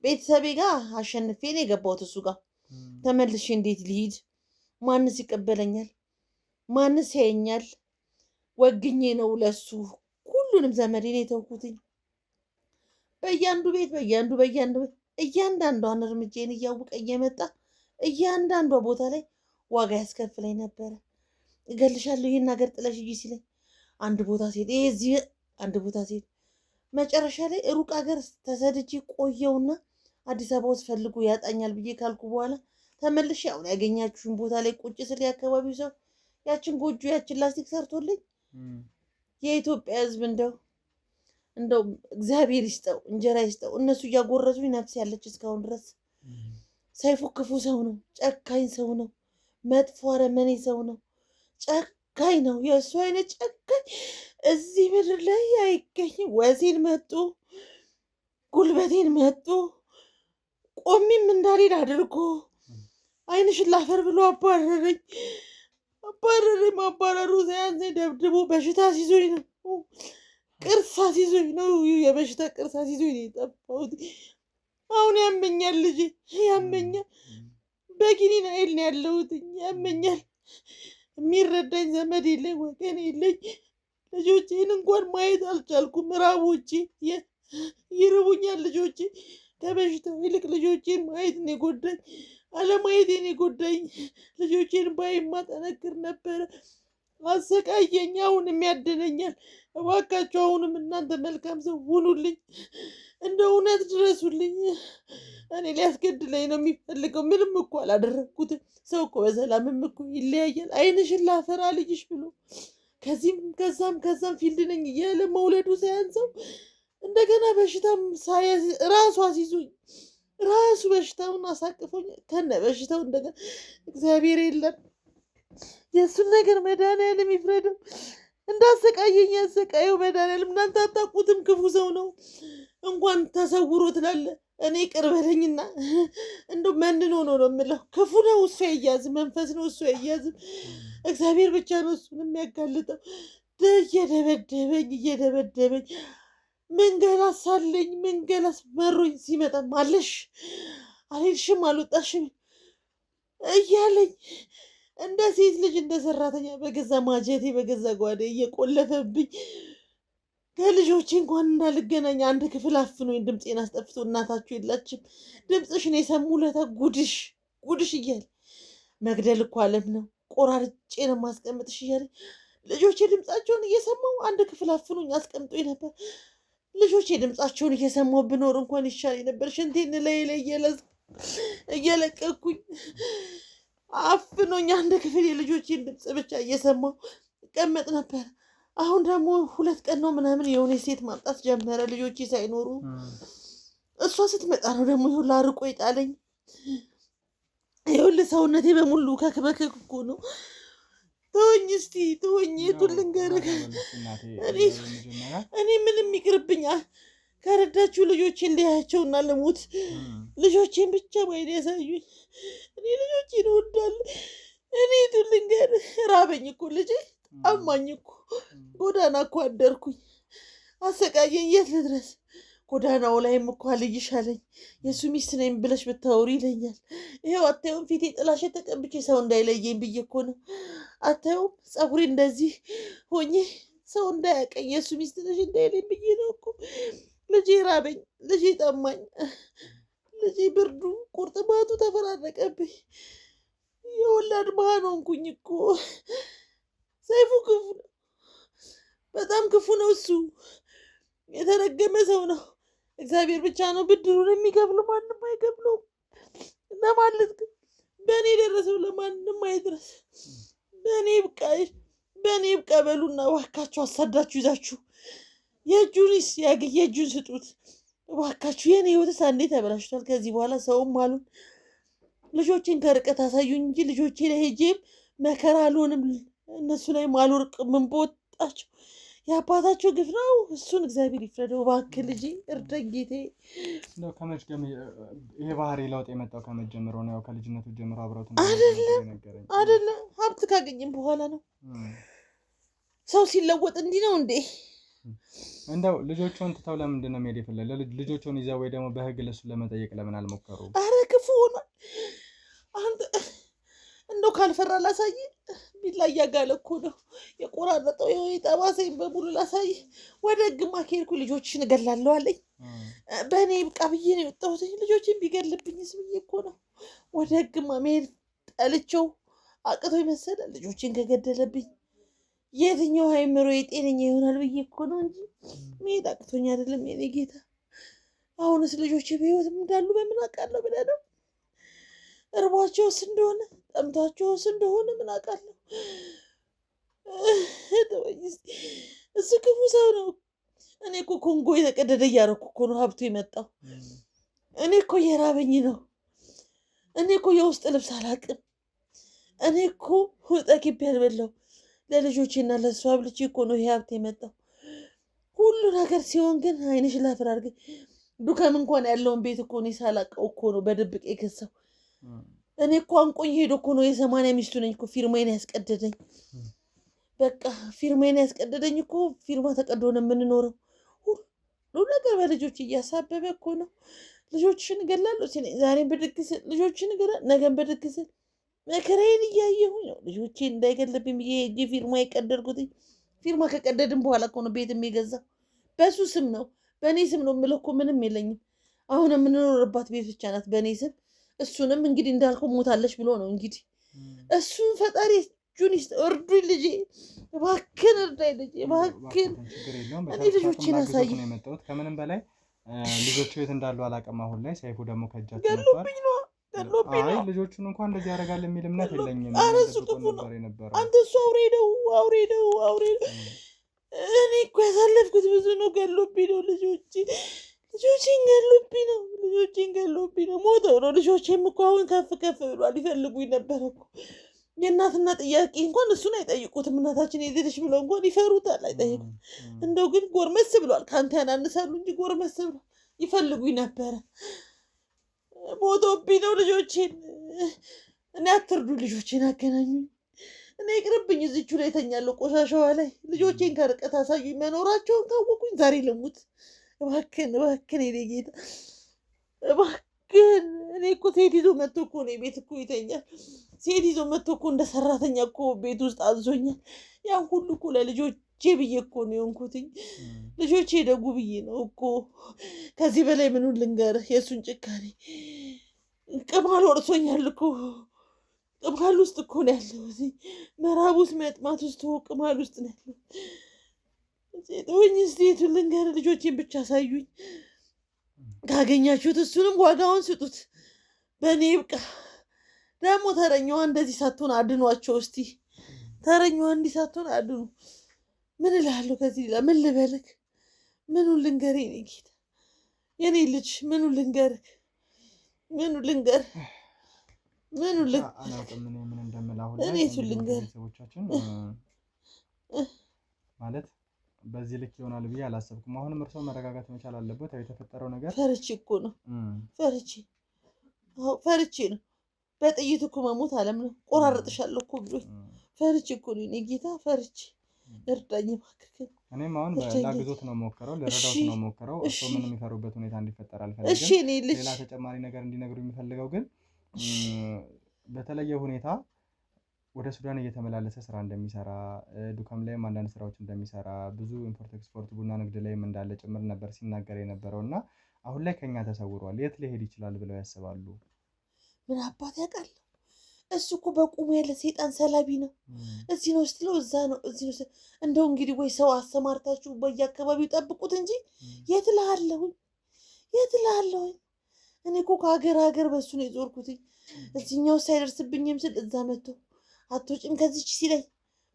ቤተሰቤ ጋር አሸንፌ ነው የገባሁት እሱ ጋር። ተመልሼ እንዴት ልሂድ? ማንስ ይቀበለኛል? ማንስ ያየኛል? ወግኜ ነው ለሱ ሁሉንም ዘመዴን የተውኩትኝ። በእያንዱ ቤት እያንዳንዷን እርምጃን እያወቀ እየመጣ እያንዳንዷ ቦታ ላይ ዋጋ ያስከፍለኝ ነበረ። እገልሻለሁ ይህን ሀገር ጥለሽ ሂጂ ሲለኝ አንድ ቦታ ሴት እዚህ አንድ ቦታ ሴት መጨረሻ ላይ ሩቅ ሀገር ተሰድጄ ቆየውና አዲስ አበባ ውስጥ ፈልጎ ያጣኛል ብዬ ካልኩ በኋላ ተመልሼ አሁን ያገኛችሁን ቦታ ላይ ቁጭ ስል የአካባቢው ሰው ያችን ጎጆ ያችን ላስቲክ ሰርቶልኝ የኢትዮጵያ ሕዝብ እንደው እግዚአብሔር ይስጠው እንጀራ ይስጠው። እነሱ እያጎረሱኝ ነፍስ ያለች እስካሁን ድረስ። ሰይፉ ክፉ ሰው ነው፣ ጨካኝ ሰው ነው፣ መጥፎ አረመኔ ሰው ነው፣ ጨካኝ ነው። የእሱ አይነት ጨካኝ እዚህ ምድር ላይ አይገኝም። ወሴን መጡ፣ ጉልበቴን መጡ፣ ቆሚም እንዳልሄድ አድርጎ አይንሽን ላፈር ብሎ አባረረኝ። ማባረሩ ሳያንሰኝ ደብድቦ በሽታ ሲዞኝ ነው፣ ቅርሳ ሲዞኝ ነው፣ የበሽታ ቅርሳ ሲዞኝ ነው የጠፋሁት። አሁን ያመኛል፣ ልጄ ያመኛል። በኪኒን ኃይል ነው ያለሁት፣ ያመኛል። የሚረዳኝ ዘመድ የለኝ፣ ወገን የለኝ። ልጆቼን እንኳን ማየት አልቻልኩም። ራቦቼ ይርቡኛል ልጆቼ። ከበሽታው ይልቅ ልጆቼን ማየት ነው የጎዳኝ፣ አለማየቴን የጎዳኝ። ልጆቼን ባይማ ጠነክር ነበረ። አሰቃየኝ፣ አሁንም ያድነኛል። እባካችሁ አሁንም እናንተ መልካም ሰው ሁኑልኝ፣ እንደ እውነት ድረሱልኝ። እኔ ሊያስገድለኝ ነው የሚፈልገው። ምንም እኮ አላደረግኩትም። ሰው እኮ በሰላምም እኮ ይለያያል። አይንሽን ላፈራ ልጅሽ ብሎ ከዚህም ከዛም ፊልድ ነኝ እያለ መውለዱ ሳያንሰው እንደገና በሽታም ራሱ አስይዞኝ ራሱ በሽታውን አሳቅፎኝ ከነ በሽታው እንደገና እግዚአብሔር የለም። የእሱን ነገር መድኃኒዓለም ይፍረደው። እንዳሰቃየኝ ያሰቃየው መድኃኒዓለም። እናንተ አታውቁትም፣ ክፉ ሰው ነው። እንኳን ተሰውሮ ትላለ እኔ ይቅር በለኝና እንደው መንኖ ነው የምለው። ክፉ ነው እሱ አይያዝም፣ መንፈስ ነው እሱ አይያዝም። እግዚአብሔር ብቻ ነው እሱን የሚያጋልጠው። እየደበደበኝ መንገላስ አለኝ። መንገላስ መሮኝ ሲመጣ አለሽ አልሄድሽም አልወጣሽም እያለኝ እንደ ሴት ልጅ እንደ ሰራተኛ በገዛ ማጀቴ በገዛ ጓዴ እየቆለፈብኝ ከልጆቼ እንኳን እንዳልገናኝ አንድ ክፍል አፍኖኝ ድምፄን አስጠፍቶ እናታችሁ የላችም ድምፅሽን የሰሙ ለታ ጉድሽ እያለ መግደል እኮ ዓለም ነው፣ ቆራርጬ ነው ማስቀምጥሽ እያለ ልጆቼ ድምፃቸውን እየሰማው አንድ ክፍል አፍኖኝ አስቀምጦኝ ነበር። ልጆቼ ድምፃቸውን እየሰማው ብኖር እንኳን ይሻለኝ ነበር። ሽንቴን ላይ እየለቀኩኝ አፍኖኝ አንድ ክፍል የልጆቼን ድምፅ ብቻ እየሰማው እቀመጥ ነበር። አሁን ደግሞ 2 ቀን ነው ምናምን የሆነ ሴት ማምጣት ጀመረ ልጆቼ ሳይኖሩ። እሷ ስትመጣ ነው ደግሞ ይሁን አርቆ ይጣለኝ። ይሁን ሰውነቴ በሙሉ ከክበክክ እኮ ነው። ተወኝ እስቲ ተወኝ። የቱን ልንገርህ? እኔ ምንም ይቅርብኛል። ከረዳችሁ ልጆቼን ሊያያቸውና ልሙት። ልጆቼን ብቻ ባይኔ ያሳዩኝ። እኔ ልጆቼን እወዳለሁ። እኔ የቱን ልንገርህ? ራበኝ እኮ ልጄ፣ አማኝ እኮ ጎዳና እኮ አደርኩኝ። አሰቃየኝ። የት ልድረስ? ጎዳናው ላይም እኮ አልይሽ አለኝ። የእሱ ሚስት ነኝ ብለሽ ብታወሪ ይለኛል። ይሄው አታዩም? ፊቴ ጥላሸት ተቀብቼ ሰው እንዳይለየኝ ብዬ እኮ ነው። አታዩም? ፀጉሬ እንደዚህ ሆኜ ሰው እንዳያቀኝ የእሱ ሚስት ነሽ እንዳይለኝ ብዬ ነው እኮ። ልጄ ራበኝ፣ ልጄ ጠማኝ፣ ልጄ ብርዱ ቁርጥማቱ ተፈራረቀብኝ። የወላድ መሃን ሆንኩኝ እኮ። ሰይፉ ክፉ ነው፣ በጣም ክፉ ነው። እሱ የተረገመ ሰው ነው። እግዚአብሔር ብቻ ነው ብድሩን የሚከፍለው፣ ማንም አይከፍለውም። ለማለት ግን በእኔ የደረሰው ለማንም አይድረስ። በእኔ ይብቃ በሉና እባካችሁ አሳዳችሁ ይዛችሁ የእጁን ስጡት እባካችሁ። የኔ ህይወትስ አንዴ ተበላሽቷል። ከዚህ በኋላ ሰውም አሉን ልጆቼን ከርቀት አሳዩኝ እንጂ ልጆቼ ላይ ሄጄም መከራ አልሆንም፣ እነሱ ላይ አልወርቅ። ምን በወጣቸው የአባታቸው ግፍ ነው። እሱን እግዚአብሔር ይፍረደው። እባክህ ልጄ እርዳኝ ጌታዬ። ይሄ ባህሪ ለውጥ የመጣው ከመጀመሩ ነው? ያው ከልጅነቱ ጀምሮ አብረውት አይደለም ሀብት ካገኘም በኋላ ነው። ሰው ሲለወጥ እንዲህ ነው እንዴ? እንደው ልጆቹን ትተው ለምንድን ነው መሄድ የፈለገ? ልጆቹን ይዘው ወይ ደግሞ በህግ ለሱ ለመጠየቅ ለምን አልሞከሩ? አረ ክፉ ሆኗል። አንተ እንደው ካልፈራ ላሳይ። ቢላ እያጋለ እኮ ነው የቆራረጠው። ጠባሳይን በሙሉ ላሳይ። ወደ ህግማ ከሄድኩ ልጆችሽን እገላለሁ አለኝ። በእኔ ይብቃ ብዬ ነው የወጣሁት። ልጆችን ቢገልብኝስ ብዬ እኮ ነው። ወደ ህግማ መሄድ ጠልቼው አቅቶ መሰለ ልጆችን ከገደለብኝ የትኛው አይምሮ የጤነኛ ይሆናል ብዬ እኮ ነው እንጂ መሄድ አቅቶኝ አይደለም የኔ ጌታ። አሁንስ ልጆቼ በህይወትም እንዳሉ በምን አውቃለሁ ብለህ ነው? እርቧቸውስ እንደሆነ ጠምቷቸውስ እንደሆነ ምን አውቃለሁ? እሱ ክፉ ሰው ነው። እኔ እኮ ኮንጎ የተቀደደ እያደረኩ እኮ ነው ሀብቱ የመጣው። እኔ እኮ የራበኝ ነው። እኔ እኮ የውስጥ ልብስ አላውቅም። እኔ እኮ ጠግቤ ያልበላው ለልጆቼና ለእሱ አብልቼ እኮ ነው ይሄ ሀብት የመጣው። ሁሉ ነገር ሲሆን ግን አይንሽ ላፍር አድርገኝ። ዱከም እንኳን ያለውን ቤት እኮ እኔ ሳላውቀው እኮ ነው በድብቅ የገዛው። እኔ እኮ አንቆኝ ሄዶ እኮ ነው የ80 ሚስቱ ነኝ እኮ ፊርማዬን ያስቀደደኝ። በቃ ፊርማዬን ያስቀደደኝ እኮ ፊርማ ተቀዶ ነው የምንኖረው። ሁሉ ነገር በልጆች እያሳበበ እኮ ነው። ልጆችሽን እገላለሁ ሲለኝ ዛሬን በድግስ ልጆችን እገላለሁ፣ ነገን በድግስ መከራዬን እያየሁኝ ነው። ልጆቼን እንዳይገለብኝ ብዬ ሄጄ ፊርማ የቀደድኩትኝ። ፊርማ ከቀደድን በኋላ እኮ ነው ቤት የሚገዛው። በሱ ስም ነው፣ በእኔ ስም ነው የምለው እኮ ምንም የለኝም። አሁን የምንኖርባት ቤት ብቻ ናት በእኔ ስም። እሱንም እንግዲህ እንዳልከው ሞታለች ብሎ ነው እንግዲህ። እሱን ፈጣሪ እጁን ይስጥ። እርዱኝ ልጄ እባክህን፣ እርዳኝ ልጄ እባክህን። እኔ ልጆቼን አሳይ። ከምንም በላይ ልጆቹ የት እንዳሉ አላውቅም። አሁን ላይ ሰይፉ ደግሞ ከእጃቸው ገሎብኝ ነው ገሎብኝ ነው። ልጆቹን እንኳን እንደዚህ ያደርጋል የሚል እምነት የለኝም። ኧረ እሱ ክፉ ነው። አንተ እሱ አውሬ ነው። እኔ እኮ ያሳለፍኩት ብዙ ነው። ገሎብኝ ነው ልጆቼን ገሎብኝ ነው። ሞተው ነው። ልጆቼም እኮ አሁን ከፍ ብሏል። ይፈልጉኝ ነበር እኮ። የእናትና ጥያቄ እንኳን እሱን አይጠይቁትም። እናታችን የሄደች ብለው እንኳን ይፈሩታል፣ አይጠይቁም። እንደው ግን ጎርመስ ብሏል። ከአንተ ያናንሳሉ እንጂ ጎርመስ ብሏል። ይፈልጉኝ ነበረ። ሞቶብኝ ነው ልጆቼን። እኔ አትርዱ፣ ልጆቼን አገናኙኝ። እኔ ይቅርብኝ፣ እዚቹ ላይ ተኛለሁ ቆሻሻዋ ላይ። ልጆቼን ከርቀት አሳዩኝ፣ መኖራቸውን ካወቁኝ ዛሬ ልሙት። እባክህን እባክህን፣ የኔ ጌታ እባክህን። እኔ እኮ ሴት ይዞ መጥቶ እኮ እኔ ቤት እኮ ይተኛል። ሴት ይዞ መጥቶ እኮ እንደ ሰራተኛ እኮ ቤት ውስጥ አዞኛል። ያን ሁሉ እኮ ለልጆቼ ብዬ እኮ ነው የሆንኩትኝ። ልጆቼ ደጉ ብዬ ነው እኮ። ከዚህ በላይ ምኑን ልንገርህ? የእሱን ጭካኔ ቅማል ወርሶኛል እኮ። ቅማል ውስጥ እኮ ነው ያለሁት። መራብ ውስጥ መጥማት ውስጥ ቅማል ውስጥ ነው ያለሁት። ሴቶኝ ስቴቱን ልንገርህ? ልጆቼን ብቻ አሳዩኝ። ካገኛችሁት እሱንም ዋጋውን ስጡት። በእኔ ይብቃ። ደግሞ ተረኛዋ እንደዚህ ሳትሆን አድኗቸው እስቲ። ተረኛዋ እንዲህ ሳትሆን አድኑ። ምን እላለሁ ከዚህ ሌላ ምን ልበልክ? ምኑን ልንገርህ የኔ ጌታ የኔ ልጅ? ምኑን ልንገርህ? ምኑን ልንገርህ? ምኑን ልንገርህ? አላውቅም ምን እንደምል አሁን እኔ ላይ እሱን ልንገርህ ቤተሰቦቻችን ማለት በዚህ ልክ ይሆናል ብዬ አላሰብኩም። አሁንም እርሶ መረጋጋት መቻል አለበት። የተፈጠረው ነገር ፈርቼ እኮ ነው ፈርቼ ነው። በጥይት እኮ መሞት አለም ነው። ቆራረጥሻለሁ እኮ ብሎኝ ፈርቼ እኮ ነው የኔ ጌታ ፈርቼ። እርዳኝ እባክህ። እኔም አሁን ላግዞት ነው ሞከረው፣ ልረዳውት ነው ሞከረው። እርሶ ምንም የሚፈሩበት ሁኔታ እንዲፈጠር አልፈልግም። እሺ እኔ ልጅ ሌላ ተጨማሪ ነገር እንዲነግሩ የሚፈልገው ግን በተለየ ሁኔታ ወደ ሱዳን እየተመላለሰ ስራ እንደሚሰራ፣ ዱካም ላይም አንዳንድ ስራዎች እንደሚሰራ፣ ብዙ ኢምፖርት ኤክስፖርት ቡና ንግድ ላይም እንዳለ ጭምር ነበር ሲናገር የነበረው እና አሁን ላይ ከኛ ተሰውሯል። የት ሊሄድ ይችላል ብለው ያስባሉ? ምን አባት ያውቃል? እሱ እኮ በቁሙ ያለ ሰይጣን ሰላቢ ነው። እዚህ ነው ስትለው እዛ ነው፣ እዚህ ነው እንደው እንግዲህ ወይ ሰው አሰማርታችሁ በየአካባቢው ጠብቁት እንጂ የት እልሃለሁኝ፣ የት እልሃለሁኝ። እኔ እኮ ከሀገር ሀገር በሱ ነው የዞርኩትኝ። እዚህኛው ሳይደርስብኝም ስል እዛ መጥቶ አትወጪም ከዚች ሲለኝ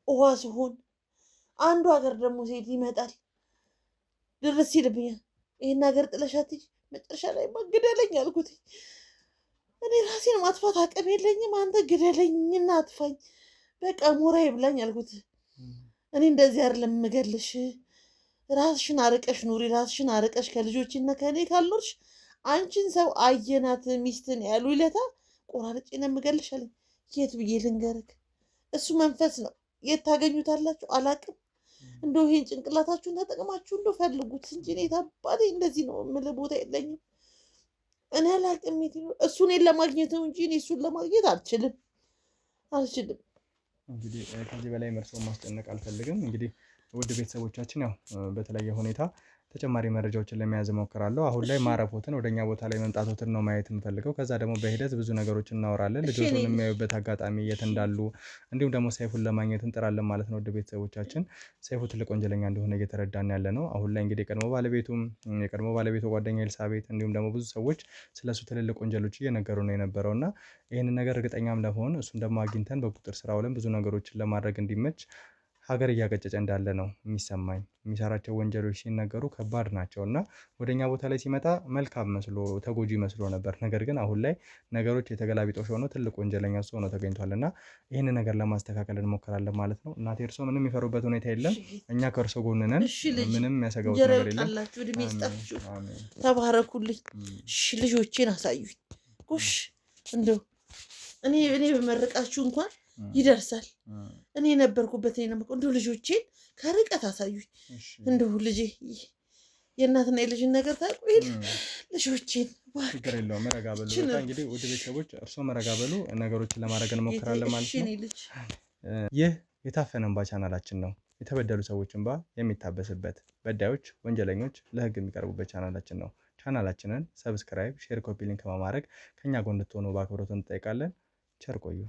ውሃ ሲሆን አንዱ ሀገር ደግሞ ሴት ይመጣል ድረስ ይልብኛል። ይህን ሀገር ጥለሻት መጨረሻ ላይ ግደለኝ አልኩት። እኔ ራሴን ማጥፋት አቅም የለኝም፣ አንተ ግደለኝና አጥፋኝ፣ በቃ ሞራ ይብላኝ አልኩት። እኔ እንደዚህ አይደለም የምገልሽ፣ ራስሽን አርቀሽ ኑሪ፣ ራስሽን አርቀሽ ከልጆችና ከእኔ ካልኖርሽ አንቺን ሰው አየናት ሚስትን ያሉ ይለታ ቆራርጬ ነው የምገልሽ አለኝ። የት ብዬ ልንገርክ? እሱ መንፈስ ነው። የት ታገኙታላችሁ አላቅም። እንደው ይሄን ጭንቅላታችሁን ተጠቅማችሁ እንደው ፈልጉት እንጂ እኔ ታባቴ እንደዚህ ነው የምልህ ቦታ የለኝም። እኔ አላቅም። እሱ እኔን ለማግኘት ነው እንጂ እኔ እሱን ለማግኘት አልችልም። እንግዲህ ከዚህ በላይ እርስዎን ማስጨነቅ አልፈልግም። እንግዲህ ውድ ቤተሰቦቻችን ያው በተለያየ ሁኔታ ተጨማሪ መረጃዎችን ለመያዝ እሞክራለሁ። አሁን ላይ ማረፎትን ወደኛ ቦታ ላይ መምጣቶትን ነው ማየት የምፈልገው። ከዛ ደግሞ በሂደት ብዙ ነገሮችን እናወራለን። ልጆቹን የሚያዩበት አጋጣሚ የት እንዳሉ እንዲሁም ደግሞ ሰይፉን ለማግኘት እንጥራለን ማለት ነው። ውድ ቤተሰቦቻችን ሰይፉ ትልቅ ወንጀለኛ እንደሆነ እየተረዳን ያለ ነው። አሁን ላይ እንግዲህ የቀድሞ ባለቤቱ ጓደኛ ኤልሳቤት እንዲሁም ደግሞ ብዙ ሰዎች ስለሱ ትልልቅ ወንጀሎች እየነገሩ ነው የነበረው እና ይህንን ነገር እርግጠኛም ለመሆን እሱን ደግሞ አግኝተን በቁጥጥር ስር አውለን ብዙ ነገሮችን ለማድረግ እንዲመች ሀገር እያቀጨጨ እንዳለ ነው የሚሰማኝ። የሚሰራቸው ወንጀሎች ሲነገሩ ከባድ ናቸው እና ወደኛ ቦታ ላይ ሲመጣ መልካም መስሎ ተጎጂ መስሎ ነበር። ነገር ግን አሁን ላይ ነገሮች የተገላቢጦሽ ሆነው ትልቅ ወንጀለኛ እሱ ሆኖ ተገኝቷል እና ይህን ነገር ለማስተካከል እንሞክራለን ማለት ነው። እናቴ እርሶ ምንም የሚፈሩበት ሁኔታ የለም። እኛ ከእርሶ ጎን ነን። ምንም የሚያሰጋውት ነገር የለም። እድሜ ይስጣችሁ፣ ተባረኩልኝ። ልጆቼን አሳዩኝ። ጎሽ እንደው እኔ በመረቃችሁ እንኳን ይደርሳል። እኔ የነበርኩበት እንደው ልጆቼን ከርቀት አሳዩኝ። እንደው ልጄ የእናትና የልጅን ነገር ታውቁ የለ ልጆቼን። ችግር የለውም ረጋ በሉ። በቃ እንግዲህ ውድ ቤተሰቦች እርስዎ ረጋ በሉ። ነገሮችን ለማድረግ እንሞክራለን ማለት ነው። ይህ የታፈነ እንባ ቻናላችን ነው። የተበደሉ ሰዎች እንባ የሚታበስበት፣ በዳዮች ወንጀለኞች ለህግ የሚቀርቡበት ቻናላችን ነው። ቻናላችንን ሰብስክራይብ፣ ሼር፣ ኮፒ ሊንክ በማድረግ ከኛ ጎን እንድትሆኑ በአክብሮት እንጠይቃለን። ቸር ቆዩ።